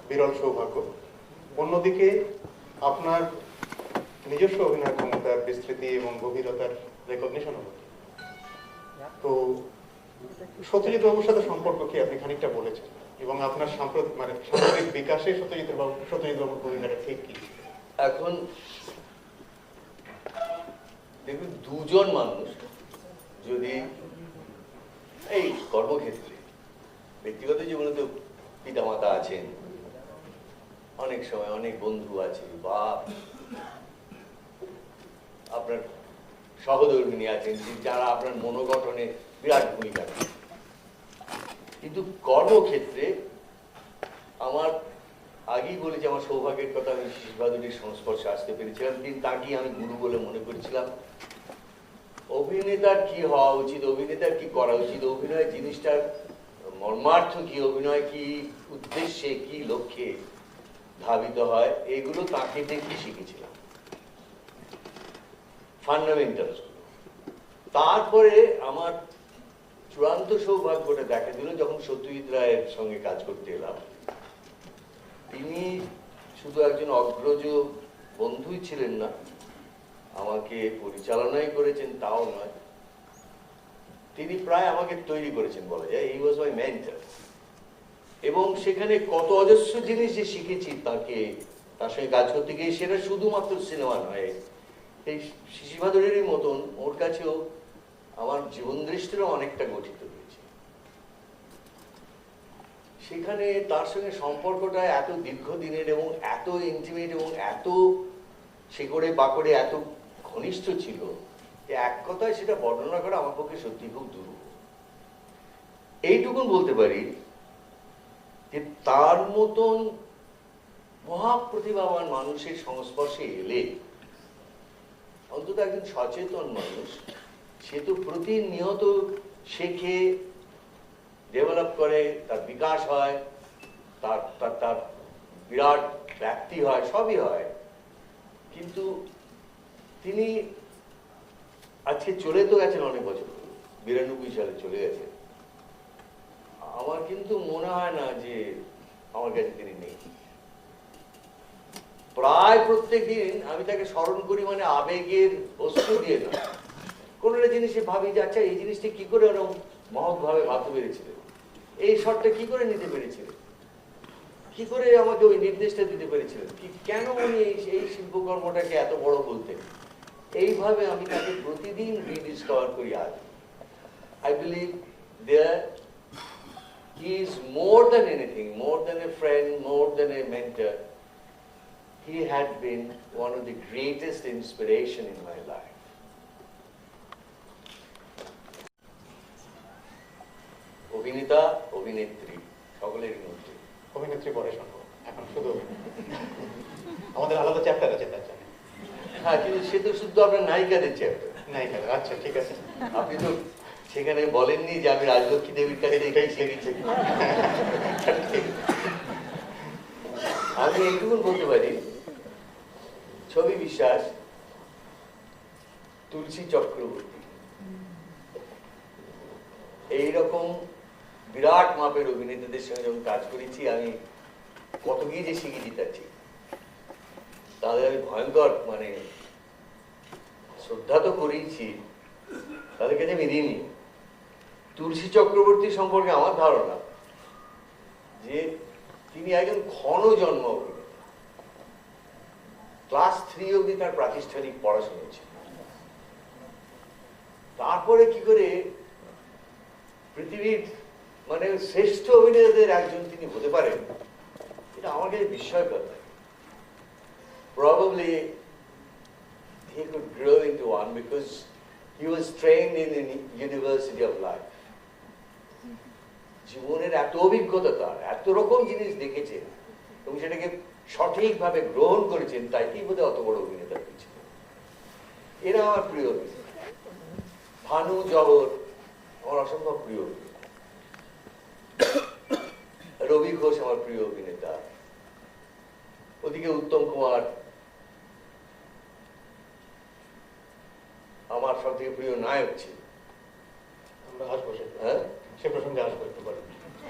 S1: বিরল সৌভাগ্য, অন্যদিকে আপনার নিজস্ব অভিনয় ক্ষমতার বিস্তৃতি এবং গভীরতার রেকগনিশন হবে। তো সত্যজিৎ বাবুর সাথে সম্পর্ক কি আপনি খানিকটা বলেছেন, এবং আপনার সাম্প্রতিক বিকাশে সত্যজিৎ বাবুর ভূমিকাটা ঠিক কি?
S2: এখন দেখুন, দুজন মানুষ যদি এই কর্মক্ষেত্রে, ব্যক্তিগত জীবনে তো পিতামাতা আছেন, অনেক সময় অনেক বন্ধু আছে, বা আপনার সহধর্মিনী আছেন যারা আপনার মনোগঠনে বিরাট ভূমিকা রাখেন। কিন্তু কর্মক্ষেত্রে আমার আগেই বলেছি, আমার সৌভাগ্যের কথা, আমি শিশির ভাদুড়ির সংস্পর্শে আসতে পেরেছিলাম। কিন্তু তাকেই আমি গুরু বলে মনে করেছিলাম। অভিনেতার কি হওয়া উচিত, অভিনেতার কি করা উচিত, অভিনয় জিনিসটার মর্মার্থ কি, অভিনয় কি উদ্দেশ্যে, কি লক্ষ্যে ধাবিত হয়, এগুলো তাকে দেখে শিখেছিলাম, ফান্ডামেন্টালস গুলো। তারপরে আমার চূড়ান্ত সৌভাগ্যটা দেখা দিল যখন সত্যজিৎ রায়ের সঙ্গে কাজ করতে এলাম। তিনি শুধু একজন অগ্রজ বন্ধুই ছিলেন না, আমাকে পরিচালনাই করেছেন তাও নয়, তিনি প্রায় আমাকে তৈরি করেছেন বলা যায়। হি ওয়াজ মাই মেন্টর। এবং সেখানে কত অজস্র জিনিস যে শিখেছি তার সঙ্গে কাজ করতে গিয়ে, সেটা শুধুমাত্র সিনেমা নয়, এই শিশির ভাদুড়ির মতন ওর কাছেও আমার জীবন দৃষ্টিরও অনেকটা গঠিত হয়েছে। সেখানে তার সঙ্গে সম্পর্কটা এত দীর্ঘদিনের এবং এত ইন্টিমেট এবং এত শেকড়ে বাকড়ে এত ঘনিষ্ঠ ছিল যে এক কথায় সেটা বর্ণনা করা আমার পক্ষে সত্যি খুব দুরূহ। এইটুকুন বলতে পারি যে তার মতন মহাপ্রতিভাবান মানুষের সংস্পর্শে এলে, অন্তত একজন সচেতন মানুষ, সে তো প্রতিনিয়ত শেখে, ডেভেলপ করে, তার বিকাশ হয়, তার বিরাট ব্যক্তি হয়, সবই হয়। কিন্তু তিনি আজকে চলে তো গেছেন অনেক বছর, 92 সালে চলে গেছেন। আমার কিন্তু মনে হয় না যে আমার কাছে তিনি নেই। প্রায় প্রত্যেক দিন আমি তাকে স্মরণ করি, মানে আবেগের বস্তু দিয়ে না, কোন একটা জিনিসে ভাবি যে আচ্ছা এই জিনিসটা কি করে ওরকম মহৎ ভাবে ভাবতে পেরেছিলেন, এই শটটা কি করে নিতে পেরেছিলেন, কি করে আমাকে ওই নির্দেশটা দিতে পেরেছিলেন, কেন উনি এই শিল্পকর্মটাকে এত বড় বলতেন। এইভাবে আমি তাকে প্রতিদিন রিডিসকভার করি। আজ I believe there he is more than anything, more than a friend, more than a mentor. He had been one of the greatest inspiration in my life. অভিনেতা, অভিনেত্রী সকলের মধ্যে।
S1: অভিনেত্রী পরে সম্ভব, এখন শুধু আমাদের আলাদা চ্যাপ্টার আছে তার জন্য।
S2: হ্যাঁ, কিন্তু সে তো শুধু আপনার নায়িকাদের চ্যাপ্টার।
S1: নায়িকা, আচ্ছা ঠিক আছে।
S2: আপনি তো সেখানে বলেননি যে আমি রাজলক্ষ্মী দেবীর কাছে এটাই শিখেছি। আমি এইটুকুন বলতে পারি, ছবি বিশ্বাস, তুলসী চক্রবর্তী, এইরকম বিরাট মাপের অভিনেতাদের সঙ্গে যখন কাজ করেছি, আমি কত গিয়ে যে শিখেছি তার ঠিক। তাদের আমি ভয়ঙ্কর মানে শ্রদ্ধা তো করেইছি, তাদের কাছে আমি ঋণী। তুলসী চক্রবর্তী সম্পর্কে আমার ধারণা যে তিনি একজন ঘন জন্ম অভিনেতা। ক্লাস 3 অবধি তার প্রাতিষ্ঠানিক পড়াশোনা ছিল। তারপরে কি করে পৃথিবীর মানে শ্রেষ্ঠ অভিনেতাদের একজন তিনি হতে পারেন, এটা আমার কাছে বিস্ময়কর। Probably he could grow into one because he was trained in the University of Life. জীবনের এত অভিজ্ঞতা তার, এত রকম জিনিস দেখেছেন এবং সেটাকে সঠিকভাবে গ্রহণ করেছেন, তাই কি বোধহয় অত বড় অভিনেতা হয়েছিল। এরা আমার প্রিয় অভিনেতা। ভানু জহর আমার অসম্ভব প্রিয় অভিনেতা। রবি ঘোষ আমার প্রিয় অভিনেতা। ওদিকে উত্তম কুমার আমার সব থেকে প্রিয় নায়ক ছিল।
S1: আমরা আসবো
S2: হ্যাঁ,
S1: সে প্রসঙ্গে আসবো একটু পরে।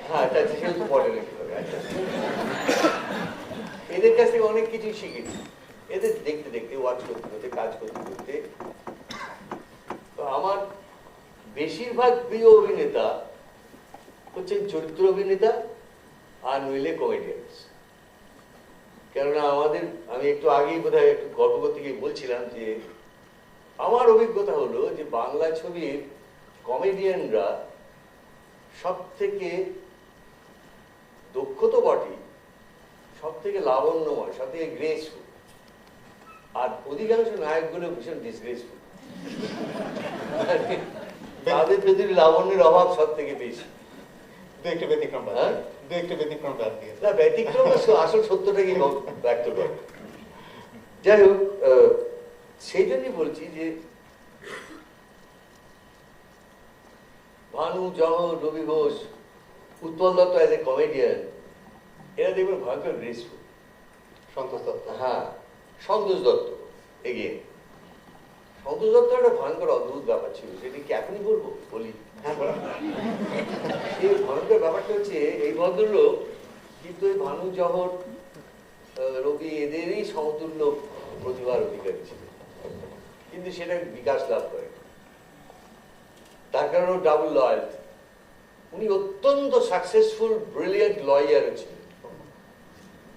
S2: হ্যাঁ, সেহেতু পরে লিখতে হবে। এদের কাছ থেকে অনেক কিছু শিখেছি, এদের দেখতে দেখতে, ওয়াচ করতে করতে, কাজ করতে করতে। তো আমার বেশিরভাগ প্রিয় অভিনেতা হচ্ছেন চরিত্র অভিনেতা আর নইলে কমেডিয়ান্স। কেননা আমাদের, আমি একটু আগেই বোধহয় একটু গল্প করতে গিয়ে বলছিলাম যে আমার অভিজ্ঞতা হলো যে বাংলা ছবির কমেডিয়ানরা সব থেকে দক্ষ তো বটেই, সব থেকে লাবণ্যময়, সব থেকে গ্রেসফুল। আর অধিকাংশ নায়কগুলো ভীষণ ডিসগ্রেসফুল। তাদের প্রতি লাবণ্যের অভাব সব থেকে বেশি।
S1: দু একটা ব্যতিক্রম বাদ
S2: হ্যাঁ?
S1: দু একটা ব্যতিক্রম বাদ দিয়ে
S2: না, ব্যতিক্রম আসল সত্যটাকে ব্যক্ত করে। যাই হোক, সেই জন্যই বলছি যে Bhanu Jahar, Rabi Ghosh, Utpal Dutt as a comedian, এরা দেখবেন ভয়ঙ্কর গ্রেসফুল।
S1: সন্তোষ দত্ত,
S2: হ্যাঁ, সন্তোষ দত্ত এগিয়ে। সন্তোষ দত্ত একটা ভয়ঙ্কর অদ্ভুত ব্যাপার ছিল, সেটা কি এখনই বলবো? বলি।
S1: হ্যাঁ বলো।
S2: এই ভয়ঙ্কর ব্যাপারটা হচ্ছে, এই ভদ্রলোক কিন্তু এই ভানু জহর, রবি এদেরই সমতুল্য প্রতিভার অধিকারী ছিল, কিন্তু সেটা বিকাশ লাভ করে। তার কারণ ডাবল লয়ালটি। উনি অত্যন্ত সাকসেসফুল ব্রিলিয়েন্ট লয়ার ছিলেন।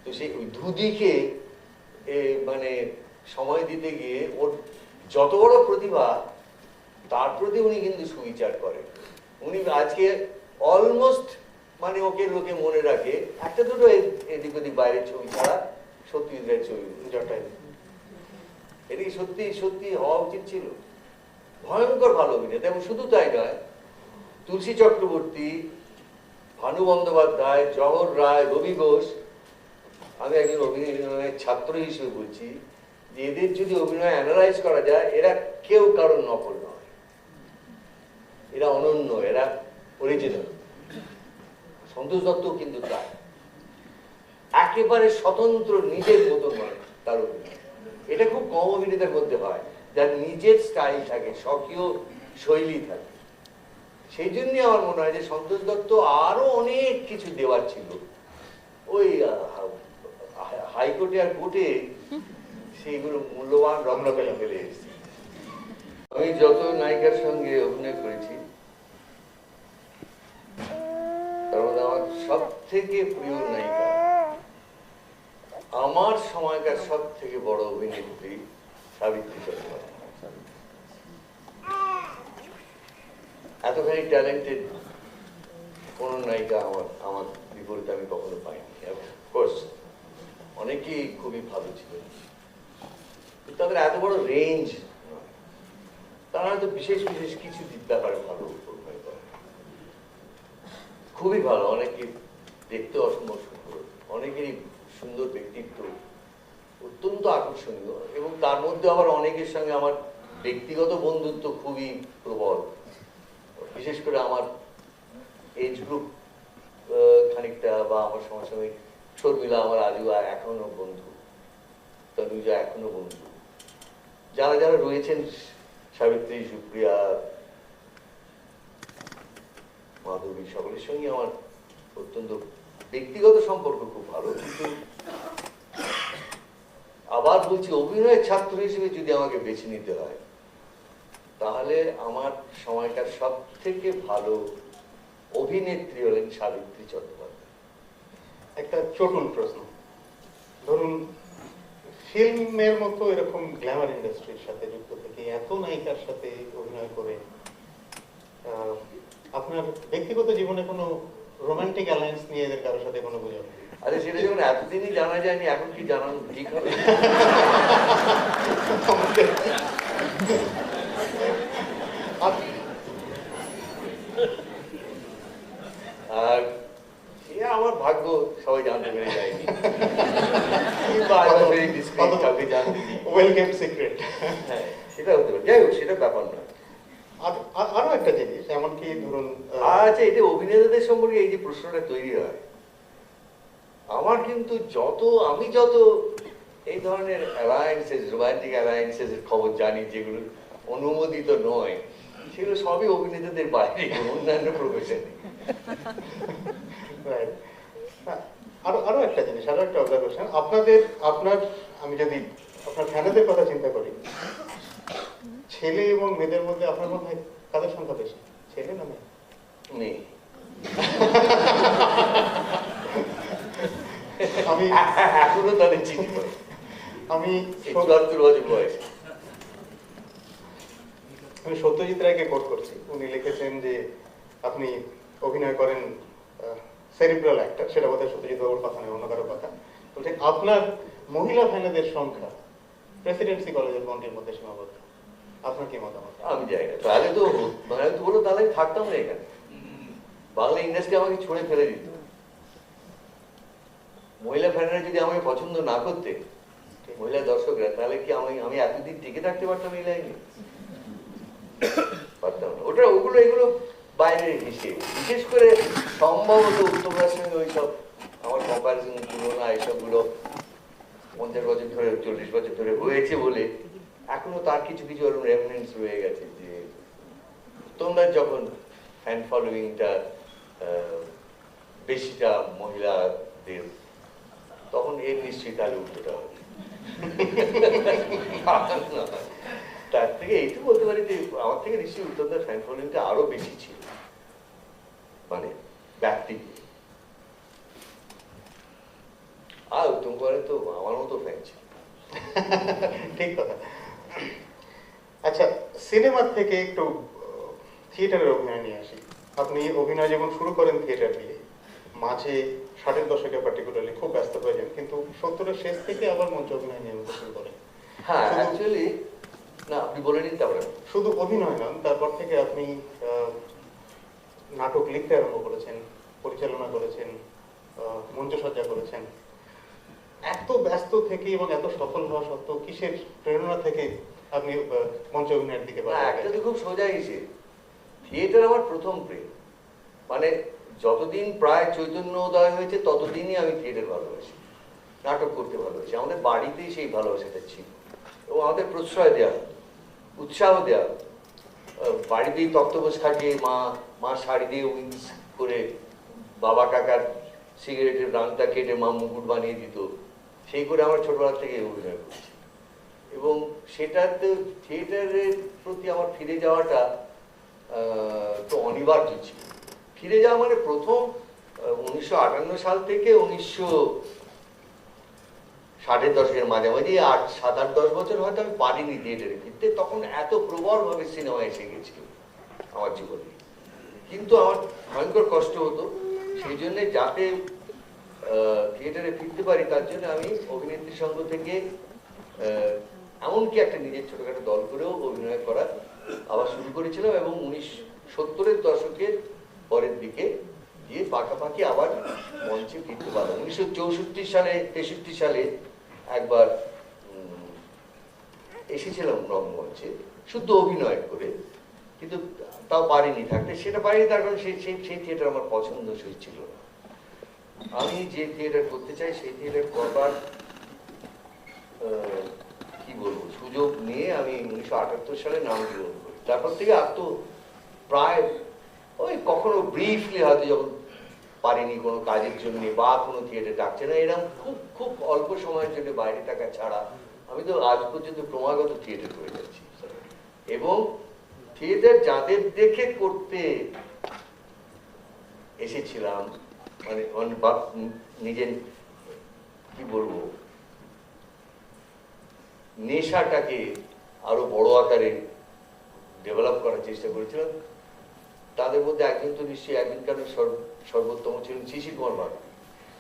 S2: তো সেই ওই দুদিকে মানে সময় দিতে গিয়ে ওর যত বড় প্রতিভা, তার প্রতি উনি কিন্তু সুবিচার করেন। উনি আজকে অলমোস্ট মানে ওকে লোকে মনে রাখে একটা দুটো এদিক ওদিক বাইরের ছবি ছাড়া, সত্যজিতের ছবি জটাই। এটা কি সত্যি সত্যি হওয়া উচিত ছিল? ভয়ঙ্কর ভালো অভিনেতা। এবং শুধু তাই নয়, তুলসী চক্রবর্তী, ভানু বন্দ্যোপাধ্যায়, জহর রায়, রবি ঘোষ, আমি একজন অভিনয়ের ছাত্র হিসেবে বলছি যে এদের যদি অভিনয় অ্যানালাইজ করা যায়, এরা কেউ কারোর নকল নয়, এরা অনন্য, এরা অরিজিনাল। সন্তোষ দত্ত কিন্তু তাই, একেবারে স্বতন্ত্র, নিজের মতো নয় তার অভিনয়। এটা খুব কম অভিনেতার মধ্যে হয়, যার নিজের স্টাইল থাকে, স্বকীয় শৈলী থাকে। সেই জন্যই আমার মনে হয় যে সন্তোষ দত্ত আরো অনেক কিছু দেওয়ার ছিল। ওই হাইকোর্টে আর কোর্টে সেইগুলো মূল্যবান রত্ন ফেলে এসেছি। আমি যত নায়িকার সঙ্গে অভিনয় করেছি, তার মধ্যে আমার সব থেকে প্রিয় নায়িকা, আমার সময়কার সব থেকে বড় অভিনেত্রী সাবিত্রী চট্টোপাধ্যায়। এতখানি ট্যালেন্টেড কোন নায়িকা আমার বিপরীতে আমি কখনো পাইনি। অফকোর্স অনেকেই খুবই ভালো ছিলেন, তাদের এত বড় রেঞ্জ নয়। তারা হয়তো বিশেষ বিশেষ কিছু ব্যাপারে ভালো অভিনয় করে, খুবই ভালো। অনেকে দেখতে অসম্ভব সুন্দর, অনেকেরই সুন্দর ব্যক্তিত্ব, অত্যন্ত আকর্ষণীয়। এবং তার মধ্যে আবার অনেকের সঙ্গে আমার ব্যক্তিগত বন্ধুত্ব খুবই প্রবল। বিশেষ করে আমার এজ গ্রুপ খানিকটা, বা আমার সমসাময়িক শর্মিলা আমার আজও এখনো বন্ধু, তনুজা এখনো বন্ধু। যারা যারা রয়েছেন, সাবিত্রী, সুপ্রিয়া, মাধবী, সকলের সঙ্গে আমার অত্যন্ত ব্যক্তিগত সম্পর্ক খুব ভালো। কিন্তু আবার বলছি অভিনয়ের ছাত্র হিসেবে যদি আমাকে বেছে নিতে হয়, তাহলে আমার সময়কার সব থেকে ভালো অভিনেত্রী হলেন সাবিত্রী চট্টোপাধ্যায়।
S1: একটা চটুল প্রশ্ন, ধরুন ফিল্মের মতো এরকম গ্ল্যামার ইন্ডাস্ট্রির সাথে যুক্ত থেকে এত নায়িকার সাথে অভিনয় করে আপনার ব্যক্তিগত জীবনে কোনো রোমান্টিক অ্যালায়েন্স নিয়ে এদের কারোর সাথে কোনো গুজব নেই?
S2: আরে সেটা যখন এতদিনই জানা যায়নি, এখন কি জানানো ঠিক হবে? আর এ আমার ভাগ্য সবাই জানতে পেরে যায়নি, কিংবা হয়তো very discreet কাউকে জানতে দিই।
S1: Well kept secret.
S2: হ্যাঁ, সেটা হতে পারে। যাই হোক, সেটা ব্যাপার নয়।
S1: আরো একটা জিনিস, এমনকি ধরুন
S2: আচ্ছা, এটা অভিনেতাদের সম্পর্কে এই যে প্রশ্নটা তৈরি হয়, আমার কিন্তু আমি যত এই ধরনের অ্যালায়েন্সেস, রোমান্টিক অ্যালায়েন্সেস এর খবর জানি যেগুলো অনুমোদিত নয়, সেগুলো সবই অভিনেতাদের বাইরে, অন্যান্য প্রফেশনে।
S1: আরো একটা জিনিস, আরো একটা অবজারভেশন, আমি যদি আপনার ফ্যানেদের কথা চিন্তা করি, ছেলে এবং মেয়েদের মধ্যে আপনার মধ্যে কাদের সংখ্যা বেশি, ছেলে না মেয়ে?
S2: নেই।
S1: আমি
S2: এখনো তাদের চিনি করে।
S1: আমি
S2: ৭৪ বছর বয়স।
S1: আমি সত্যজিৎ রায়কে কোট করছি, উনি লিখেছেন যে আপনি অভিনয় করেন সেরিব্রাল অ্যাক্টর, সেটা বোধহয় সত্যজিৎ বাবুর কথা নয়, অন্য কারো কথা। বলছে আপনার মহিলা ফ্যানেদের সংখ্যা প্রেসিডেন্সি কলেজের গণ্ডির মধ্যে সীমাবদ্ধ। আপনার কি মতামত?
S2: আমি যাই না, তাহলে তো বলো, তাহলে থাকতাম না এখানে। বাংলা ইন্ডাস্ট্রি আমাকে ছুঁড়ে ফেলে দিত। মহিলা ফ্যানেরা যদি আমাকে পছন্দ না করতে, মহিলা দর্শকরা, তাহলে কি আমি এতদিন টিকে থাকতে পারতাম এই লাইনে? পারতাম না। এগুলো বাইরের হিসেব। বিশেষ করে সম্ভবত উত্তমদার সঙ্গে ওইসব আমার কম্পারিজন তুলনা এসবগুলো 50 বছর ধরে, 40 বছর ধরে হয়েছে বলে এখনো তার কিছু কিছু রেফারেন্স রয়ে গেছে, যে উত্তমদার যখন ফ্যান ফলোয়িংটা বেশিটা মহিলাদের, তখন এর নিশ্চয়ই তাহলে উল্টোটা হবে। তার থেকে এইটুকু বলতে পারি যে আমার থেকে নিশ্চয়ই উত্তমদার ফ্যান ফলোয়িংটা আরো বেশি ছিল, মানে ব্যক্তি। আর উত্তম কুমারের তো আমার মতো ফ্যান ছিল।
S1: ঠিক কথা। আচ্ছা, সিনেমার থেকে একটু থিয়েটারের অভিনয় নিয়ে আসি। আপনি অভিনয় জীবন শুরু করেন থিয়েটার দিয়ে, মাঝে 60-এর দশকে পার্টিকুলারলি খুব ব্যস্ত হয়ে যান, কিন্তু 70-এর শেষ থেকে আবার মঞ্চ অভিনয় নিয়ে শুরু করেন।
S2: হ্যাঁ, অ্যাকচুয়ালি না, আপনি বলে নিন তারপরে।
S1: শুধু অভিনয় নন, তারপর থেকে আপনি নাটক লিখতে আরম্ভ করেছেন, পরিচালনা করেছেন, মঞ্চসজ্জা করেছেন। এত ব্যস্ত থেকে এবং এত সফল হওয়া সত্ত্বেও কিসের প্রেরণা থেকে আপনি মঞ্চ অভিনয়ের দিকে
S2: একটা তো খুব সোজা হিসেবে, থিয়েটার আমার প্রথম প্রেম। মানে যতদিন প্রায় চৈতন্য উদয় হয়েছে ততদিনই আমি থিয়েটার ভালোবাসি, নাটক করতে ভালোবাসি। আমাদের বাড়িতেই সেই ভালোবাসাটা ছিল এবং আমাদের প্রশ্রয় দেওয়া, উৎসাহ দেওয়া। বাড়িতেই তক্তপোষ খাটিয়ে মা শাড়ি দিয়ে উইংস করে, বাবা কাকার সিগারেটের রাংটা কেটে মা মুকুট বানিয়ে দিত, সেই করে আমার ছোটবেলা থেকে অভিনয় করছি। এবং সেটাতে থিয়েটারের প্রতি আমার ফিরে যাওয়াটা তো অনিবার্য ছিল। ফিরে যাওয়া মানে প্রথম 1958 সাল থেকে 1960-এর দশকের মাঝামাঝি 7-8-10 বছর হয়তো আমি পারিনি থিয়েটারে ফিরতে। তখন এত প্রবলভাবে সিনেমা এসে গেছিল আমার জীবনে, কিন্তু আমার ভয়ঙ্কর কষ্ট হতো। সেই জন্য যাতে থিয়েটারে ফিরতে পারি, তার জন্য আমি অভিনেত্রী সংঘ থেকে এমনকি একটা নিজের ছোটখাটো দল করেও অভিনয় করা আবার শুরু করেছিলাম। এবং 1970-এর দশকের পরের দিকে গিয়ে পাকাপাকি আবার মঞ্চে ফিরতে পারলাম। 1964 সালে একবার এসেছিলাম রঙ্গমঞ্চে শুদ্ধ অভিনয় করে, কিন্তু তাও পারিনি থাকতে। সেটা পারিনি তার কারণ সেই থিয়েটার আমার পছন্দসই ছিল না। আমি যে থিয়েটার করতে চাই সেই থিয়েটার করবার কি বলবো সুযোগ নিয়ে আমি 1978 সালে নাম গ্রহণ করি। তারপর থেকে আর তো প্রায় ওই কখনো ব্রিফলি হয়তো যখন পারিনি কোনো কাজের জন্য বা কোনো থিয়েটার ডাকছে না, এরকম খুব খুব অল্প সময়ের জন্য বাইরে থাকা ছাড়া আমি তো আজ পর্যন্ত ক্রমাগত থিয়েটার করে যাচ্ছি এবং থিয়েটার যাদের দেখে করতে এসেছিলাম মানে নিজের কি বলবো নেশাটাকে আরো বড় আকারে ডেভেলপ করার চেষ্টা করেছিলাম, তাদের মধ্যে একজন তো নিশ্চয়ই একদিনকার সর্বোত্তম ছিলেন শিশির কুমার বাগ।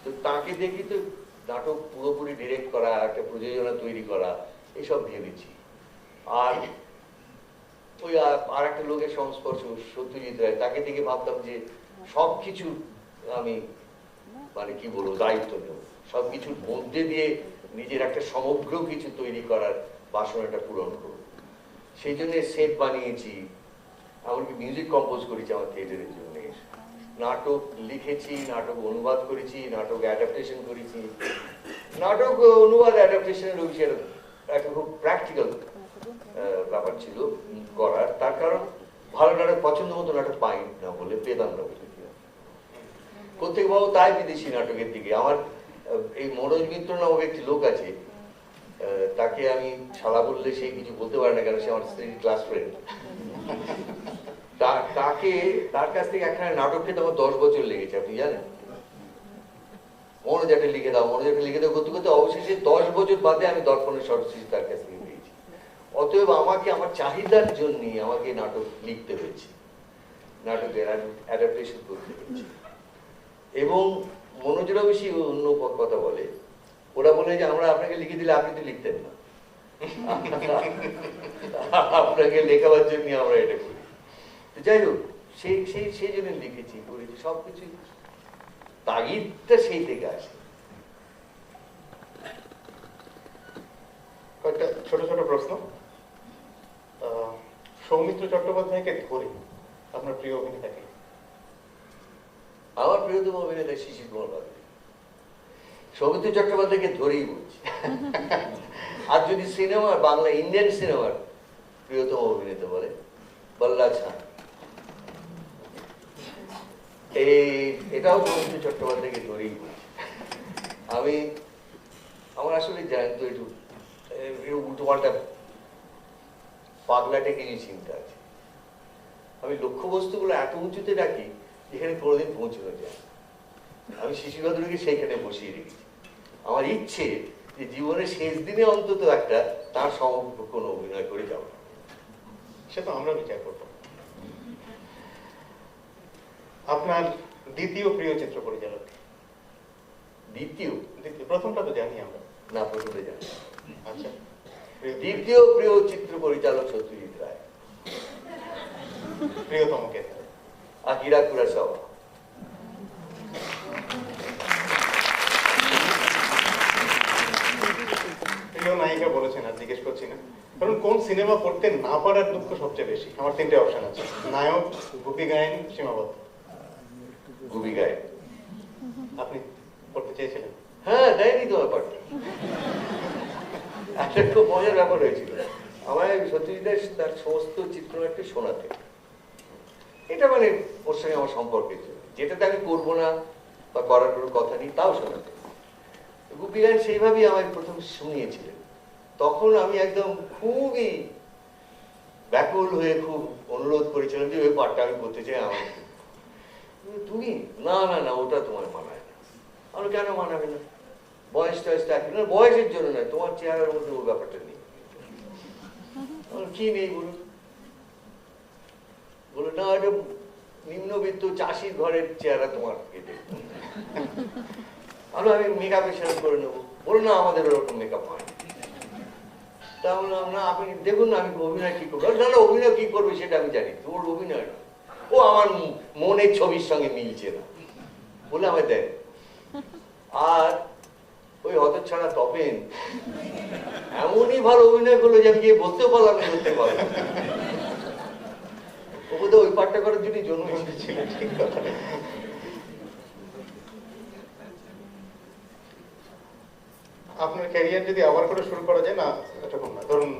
S2: তো তাকে দেখি তো নাটক পুরোপুরি ডিরেক্ট করা, একটা প্রযোজনা তৈরি করা, এসব ভেবেছি। আর ওই আর একটা লোকের সংস্পর্শ সত্যজিৎ রায়, তাকে দেখে ভাবতাম যে সবকিছু আমি মানে কি বলবো দায়িত্ব নেব, সবকিছুর মধ্যে দিয়ে নিজের একটা সমগ্র কিছু তৈরি করার বাসনাটা পূরণ করব। সেই জন্য সেট বানিয়েছি, এমনকি মিউজিক কম্পোজ করেছি আমার থিয়েটারের জন্য, নাটক লিখেছি, নাটক অনুবাদ করেছি, নাটক অ্যাডাপ্টেশন করেছি। নাটক অনুবাদ অ্যাডাপ্টেশনের বিষয়ে একটা খুব প্র্যাকটিক্যাল ব্যাপার ছিল করার, তার কারণ ভালো নাটক পছন্দ মতো নাটক পাই না বলে পেতাম না বলে। প্রত্যেক বাবু তাই বিদেশি নাটকের দিকে। আমার এই মনোজ মিত্র নামক একটি লোক আছে, তাকে আমি শালা বললে সে কিছু বলতে পারে না, কেন সে আমার স্ত্রীর ক্লাস ফ্রেন্ড। তার কাছ থেকে একখানে নাটক খেতে আমার 10 বছর লেগেছে, আপনি জানেন। মনোজ একটা লিখে দাও, মনোজ একটা লিখে দাও করতে করতে অবশেষে 10 বছর বাদে আমি দর্পণের সর্বশেষ তার কাছ থেকে পেয়েছি। অতএব আমাকে আমার চাহিদার জন্য আমাকে নাটক লিখতে হয়েছে, নাটকের অ্যাডাপ্টেশন করতে হয়েছে। এবং মনোজরা বেশি অন্য কথা বলে, ওরা বলে যে আমরা আপনাকে লিখে দিলে আপনি তো লিখতেন না, আপনাকে লেখাবার জন্য আমরা এটা করি। যাই হোক, সেই জন্য লিখেছি, করেছি, সবকিছু তাগিদটা সেই থেকে আসে।
S1: কয়েকটা ছোট ছোট প্রশ্ন। সৌমিত্র চট্টোপাধ্যায়কে ধরে আপনার প্রিয় অভিনেতা কে?
S2: আমার প্রিয়তম অভিনেতা শিশির কুমার বাগ। সৌমিত্র চট্টোপাধ্যায়কে ধরেই বলছি। আর যদি সিনেমা, বাংলা ইন্ডিয়ান সিনেমার প্রিয়তম অভিনেতা বলে, বল্লাল খান। এটাও সৌমিত্র চট্টোপাধ্যায়কে ধরেই বলছি। আমার আসলে জানেন তো একটু উল্টোপাল্টা পাগলাটে কিছু চিন্তা আছে। আমি লক্ষ্যবস্তুগুলো এত উঁচুতে রাখি যেখানে কোনোদিন পৌঁছানো যায়। আমি শিশির ভাদুরীকে সেইখানে বসিয়ে রেখেছি। আমার ইচ্ছে যে জীবনের শেষ দিনে অন্তত একটা তার সমগ্র কোনো অভিনয় করে যাবো।
S1: সে তো আমরা বিচার করব। আপনার দ্বিতীয় প্রিয় চিত্র পরিচালক?
S2: দ্বিতীয়?
S1: প্রথমটা তো জানি আমরা।
S2: না, প্রথমটা জানি।
S1: আচ্ছা,
S2: দ্বিতীয় প্রিয় চিত্র পরিচালক সত্যজিৎ রায়।
S1: প্রিয়তম কে?
S2: Akira Kurosawa.
S1: প্রিয় নায়িকা বলেছেন, আর জিজ্ঞেস করছি না, কারণ কোন সিনেমা করতে না পারার দুঃখ সবচেয়ে বেশি? আমার 3টে অপশন আছে, নায়ক, গুপি গায়েন, সীমাবদ্ধ।
S2: গুপি গায়েন।
S1: আপনি করতে চেয়েছিলেন?
S2: হ্যাঁ, দেয়নি তো ব্যাপারটা। একটা খুব মজার ব্যাপার হয়েছিল। আমার সত্যজিৎ তার সমস্ত চিত্রনাট্য শোনাতে, এটা মানে ওর সঙ্গে আমার সম্পর্কের জন্য, যেটাতে আমি করবো না বা করার কোনো কথা নেই তাও শোনাতে। গুপি গায়েন সেইভাবেই আমায় প্রথম শুনিয়েছিলেন। তখন আমি একদম খুবই ব্যাকুল হয়ে খুব অনুরোধ করেছিলাম যে ওই পাঠটা আমি করতে চাই। আমার তুমি না না না, ওটা তোমার মানায় না। আমি কেন মানাবে না? বয়স টয়সটা একই না, বয়সের জন্য নয়, তোমার চেহারার মধ্যে ওই ব্যাপারটা নেই। কি নেই বলুন? বলো না, এটা নিম্নবিত্ত চাষির ঘরের চেহারা তোমার। আমি মেকআপ সেরকম করে নেবো। বলো না, আমাদের ওরকম মেকআপ হয়। তা বললাম না, আপনি দেখুন না আমি অভিনয় কি করবো। না না, অভিনয় কি করবে সেটা আমি জানি, তোর অভিনয় না, ও আমার মনের ছবির সঙ্গে মিলছে না বলে আমায় দেয়। আর ওই হতচ্ছাড়া তপেন এমনই ভালো অভিনয় করলো যে আমি গিয়ে বলতেও পারলাম না, করতে পারলাম। ও বোধহয় ওই পাঠটা করার জন্য জন্ম এসেছিল। ঠিক কথা।
S1: আপনার ক্যারিয়ার যদি আবার করে শুরু করা যায়, না এরকম না, ধরুন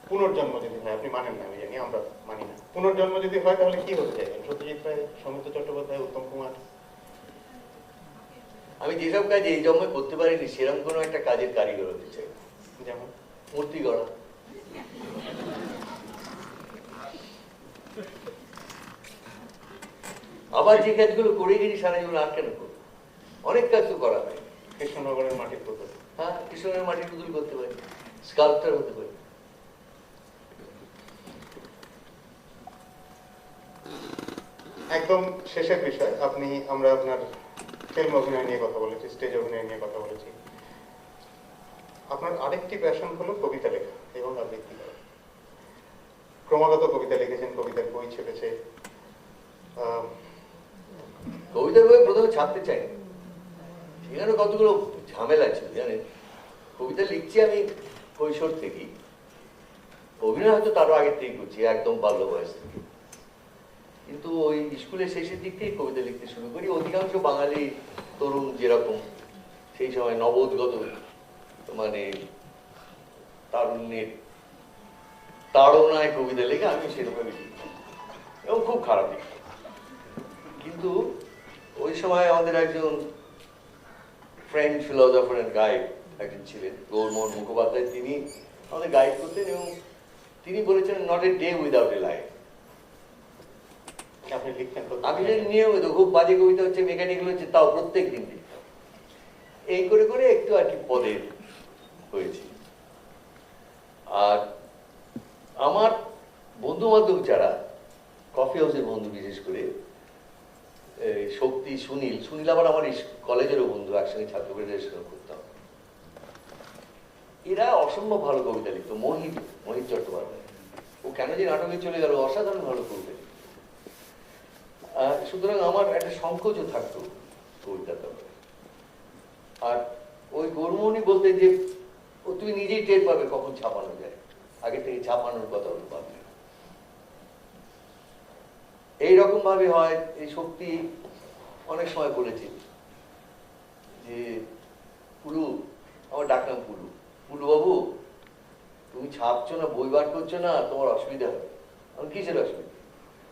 S1: পুনর্জন্ম যদি হয়, আপনি মানেন না আমি জানি, আমরা মানি না, পুনর্জন্ম যদি হয় তাহলে কি হতে চাইবেন? সত্যজিৎ রায়, সৌমিত্র চট্টোপাধ্যায়, উত্তম কুমার?
S2: আমি যেসব কাজ এই জন্মে করতে পারিনি সেরকম কোনো একটা কাজের কারিগর হতে চাই।
S1: যেমন
S2: মূর্তি গড়া। আবার যে কাজগুলো করে গেছি সারা জীবন আর কেন করবো? অনেক কাজ তো করা হয়।
S1: কৃষ্ণনগরের মাটির পুতুল।
S2: হ্যাঁ, কৃষ্ণের মাটির পুতুল করতে পারি, স্কাল্পচার হতে পারি।
S1: একদম শেষের বিষয়, আমরা আপনার ফিল্ম অভিনয় নিয়ে কথা বলেছি, স্টেজ অভিনয় নিয়ে কথা বলেছি। আপনার আরেকটি প্যাশন হলো কবিতা লেখা এবং আবৃত্তি করা। ক্রমাগত কবিতা লিখেছেন, কবিতার বই ছেপেছে।
S2: কবিতার বই প্রথমে ছাপতে চাই, সেখানে কতগুলো ঝামেলা ছিল জানেন। কবিতা লিখছি আমি কৈশোর থেকেই, অভিনয় হয়তো তারও আগের থেকেই করছি, একদম বাল্য বয়স থেকে। কিন্তু ওই স্কুলের শেষের দিক থেকে কবিতা লিখতে শুরু করি। অধিকাংশ বাঙালি তরুণ যেরকম সেই সময় নবোদ্গত, মানে তারুণ্যের তাড়নায় কবিতা লেখে, আমি সেরকমই লিখি এবং খুব খারাপ লিখি। কিন্তু ওই সময় আমাদের একজন ফ্রেন্ড ফিলোসফার এন্ড গাইড একজন ছিলেন, গৌরমোহন মুখোপাধ্যায়। তিনি আমাদের গাইড করতেন এবং তিনি বলেছেন, not a day without a life.
S1: আপনি লিখতেন?
S2: আমি নিয়মিত, খুব বাজে কবিতা হচ্ছে, মেকানিক্যাল হচ্ছে, তাও প্রত্যেক দিন লিখতাম। এই করে করে একটু আর কি পদে হয়েছি। আর আমার বন্ধু বান্ধব যারা, কফি হাউসের বন্ধু বিশেষ করে শক্তি, সুনীল আবার আমার কলেজেরও বন্ধু, একসঙ্গে ছাত্র ফেডারেশন করতাম। এরা অসম্ভব ভালো কবিতা লিখতো। মোহিত চট্টোপাধ্যায়, ও কেন যে নাটকে চলে গেল, অসাধারণ ভালো কবিতা লিখত। সুতরাং আমার একটা সংকোচও থাকতো কবিতার ব্যাপারে। আর ওই গৌরমোহনই বলতেন যে তুমি নিজেই টের পাবে কখন ছাপানো যায়, আগে থেকে ছাপানোর কথা হলো ভাববে। এইরকম ভাবে হয়। এই শক্তি অনেক সময় বলেছে যে পুলু, আমার ডাকনাম পুলু, পুলু বাবু তুমি ছাপছো না, বই বার করছো না, তোমার অসুবিধা হবে। আমার কিসের অসুবিধা?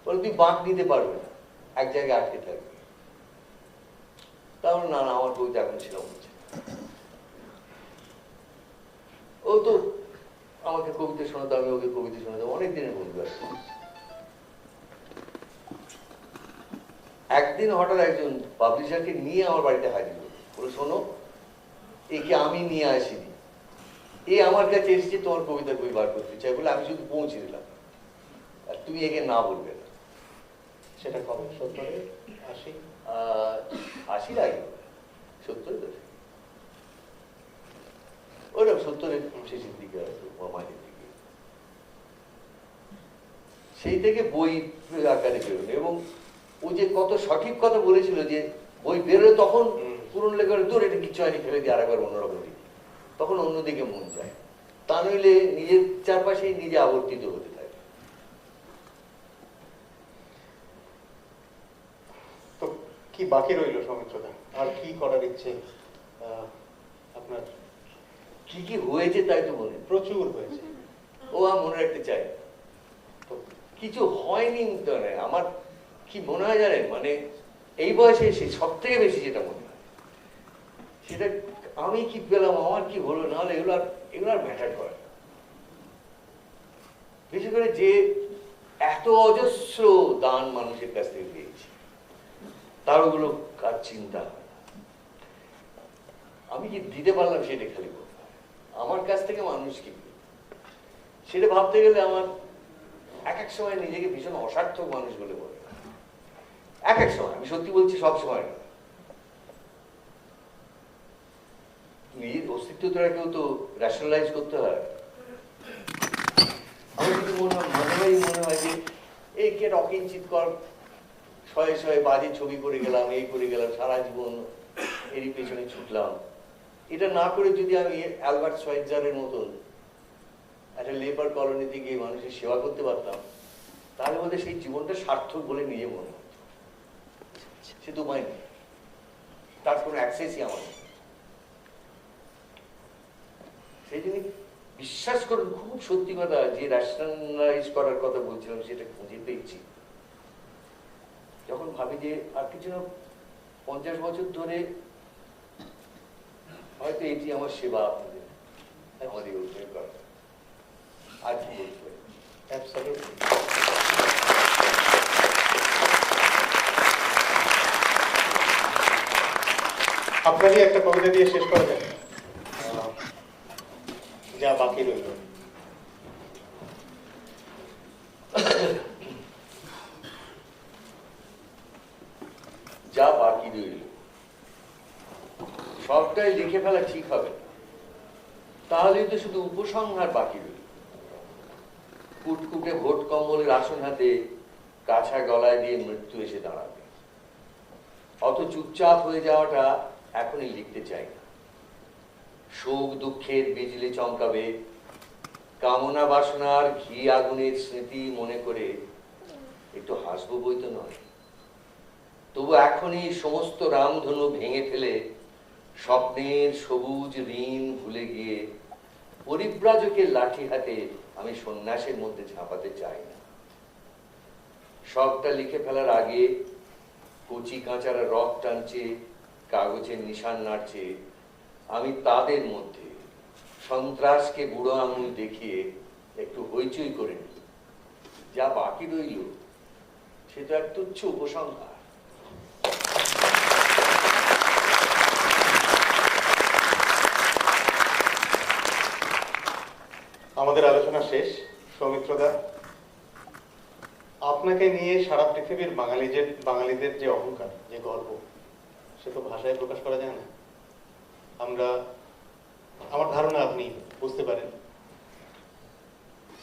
S2: বলে তুমি বাঁক নিতে পারবে না, এক জায়গায় আটকে থাকবে। তাহলে না, আমার কবিতা এখন ছিল হচ্ছে। ও তো আমাকে কবিতা শোনাতো, আমি ওকে কবিতা শোনাতাম, অনেক দিনের বন্ধু আছে। একদিন হঠাৎ একজন পাবলিশারকে নিয়ে আমার বাড়িতে হাজির হলো, বলে শোনো, একে আমি নিয়ে আসিনি, এ আমার কাছে এসেছে তোমার কবিতার বই বার করতে চাই বলে, আমি শুধু পৌঁছে দিলাম, আর তুমি একে না বলবে না।
S1: সেটা কবে? 70
S2: 80 আগে, 70 ওইরকম 70-এর শেষের দিকে, মাঝের দিকে। সেই থেকে বই আকারে বেরোনো, এবং ও যে কত সঠিক কথা বলেছিল যে বই বেরোলে তখন পুরনো লেখার দূর, এটা কিছু হয়নি, ফেলে দিয়ে আরেকবার অন্যরকম লিখি, তখন অন্যদিকে মন যায়। তা নইলে নিজের চারপাশেই নিজে আবর্তিত হতে থাকে।
S1: তো কি বাকি রইল সৌমিত্রদা? আর কি করার ইচ্ছে আপনার?
S2: কি কি হয়েছে তাই তো মনে,
S1: প্রচুর হয়েছে,
S2: ও আমি মনে রাখতে চাই। তো কিছু হয়নি তো নয়। আমার কি মনে হয় জানেন, মানে এই বয়সে এসে সব থেকে বেশি যেটা মনে হয় সেটা, আমি কি পেলাম, আমার কি হলো না হলো, এগুলো আর ম্যাটার করে না। বিশেষ করে যে এত অজস্র দান মানুষের কাছ থেকে পেয়েছি, তার ওগুলো কার চিন্তা হয় না। আমি কি দিতে পারলাম সেটা খালি বলতে হয়। আমার কাছ থেকে মানুষ কি সেটা ভাবতে গেলে আমার এক এক সময় নিজেকে ভীষণ অসার্থক মানুষ বলে মনে হয়। এক এক সময়, আমি সত্যি বলছি, সব সময় না। নিজের অস্তিত্বটাকেও তো রেশনালাইজ করতে হয়। আমার কিন্তু মনে হয় যে এই কে অকিঞ্চিত কর, শয়ে শয়ে বাজে ছবি করে গেলাম, এই করে গেলাম, সারা জীবন এরই পেছনে ছুটলাম। এটা না করে যদি আমি অ্যালবার্ট শয়েটজারের মতন একটা লেবার কলোনিতে গিয়ে মানুষের সেবা করতে পারতাম, তাহলে বোধহয় সেই জীবনটা সার্থক বলে নিজে মনে হতো। সে তো উপায় নেই, তার কোনো অ্যাক্সেসই আমার নেই। সেই জন্য বিশ্বাস করুন, খুব সত্যি কথা, যে রেশনালাইজ করার কথা বলছিলাম সেটা খুঁজে পেয়েছি। যখন ভাবি যে আর কিছু না, 50 বছর ধরে হয়তো এটি আমার সেবা আপনাদের, আমাদের অভিনয় করা। আর কি বলতে পারি?
S1: Absolutely. আপনারই একটা কবিতা দিয়ে শেষ করা যায়, যা বাকি রইল।
S2: যা বাকি রইল সবটাই লিখে ফেলা ঠিক হবে না, তাহলেই তো শুধু উপসংহার বাকি রইল। কুটকুটে ভোট কম্বলের আসন হাতে কাছা গলায় দিয়ে মৃত্যু এসে দাঁড়াবে। অত চুপচাপ হয়ে যাওয়াটা এখনই লিখতে চাই না। শোক দুঃখের বিজলি চমকাবে, কামনা বাসনার ঘি আগুনের স্মৃতি মনে করে একটু হাসবো বই তো নয়। তবু এখনই সমস্ত রামধনু ভেঙে ফেলে স্বপ্নের সবুজ ঋণ ভুলে গিয়ে পরিব্রাজকের লাঠি হাতে আমি সন্ন্যাসের মধ্যে ঝাঁপাতে চাই না। সবটা লিখে ফেলার আগে কচি কাঁচারা রথ টানছে, কাগজের নিশান নাড়ছে, আমি তাদের মধ্যে সন্ত্রাসকে বুড়ো আঙুল দেখিয়ে একটু হইচই করে নিই। যা বাকি রইল সে তো এক তুচ্ছ উপসংহার।
S1: আমাদের আলোচনা শেষ। সৌমিত্রদা, আপনাকে নিয়ে সারা পৃথিবীর বাঙালিদের যে অহংকার, যে গর্ব, সে তো ভাষায় প্রকাশ করা যায় না। আমার ধারণা আপনি বুঝতে পারেন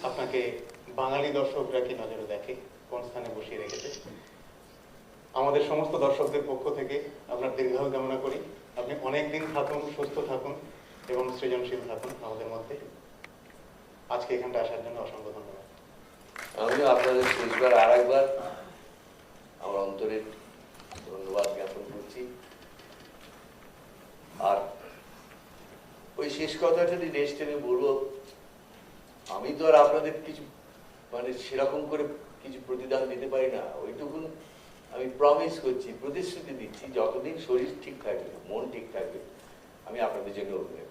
S1: আপনাকে বাঙালি দর্শকরা কি নজরে দেখে, কোন স্থানে বসিয়ে রেখেছে। আমাদের সমস্ত দর্শকদের পক্ষ থেকে আপনার দীর্ঘায়ু কামনা করি। আপনি অনেক দিন থাকুন, সুস্থ থাকুন এবং সৃজনশীল থাকুন আমাদের মধ্যে। আজকে এখানটা আসার জন্য অসংখ্য ধন্যবাদ।
S2: আমিও আপনাদের শেষবার আর একবার আমার অন্তরের ধন্যবাদ জ্ঞাপন করছি। আর ওই শেষ কথাটা নেক্সট টাইমে বলবো, আমি তো আর আপনাদের কিছু সেরকম করে কিছু প্রতিদান দিতে পারি না। ওইটুকুন আমি প্রমিস করছি, প্রতিশ্রুতি দিচ্ছি, যতদিন শরীর ঠিক থাকবে, মন ঠিক থাকবে, আমি আপনাদের জন্য অভিনয়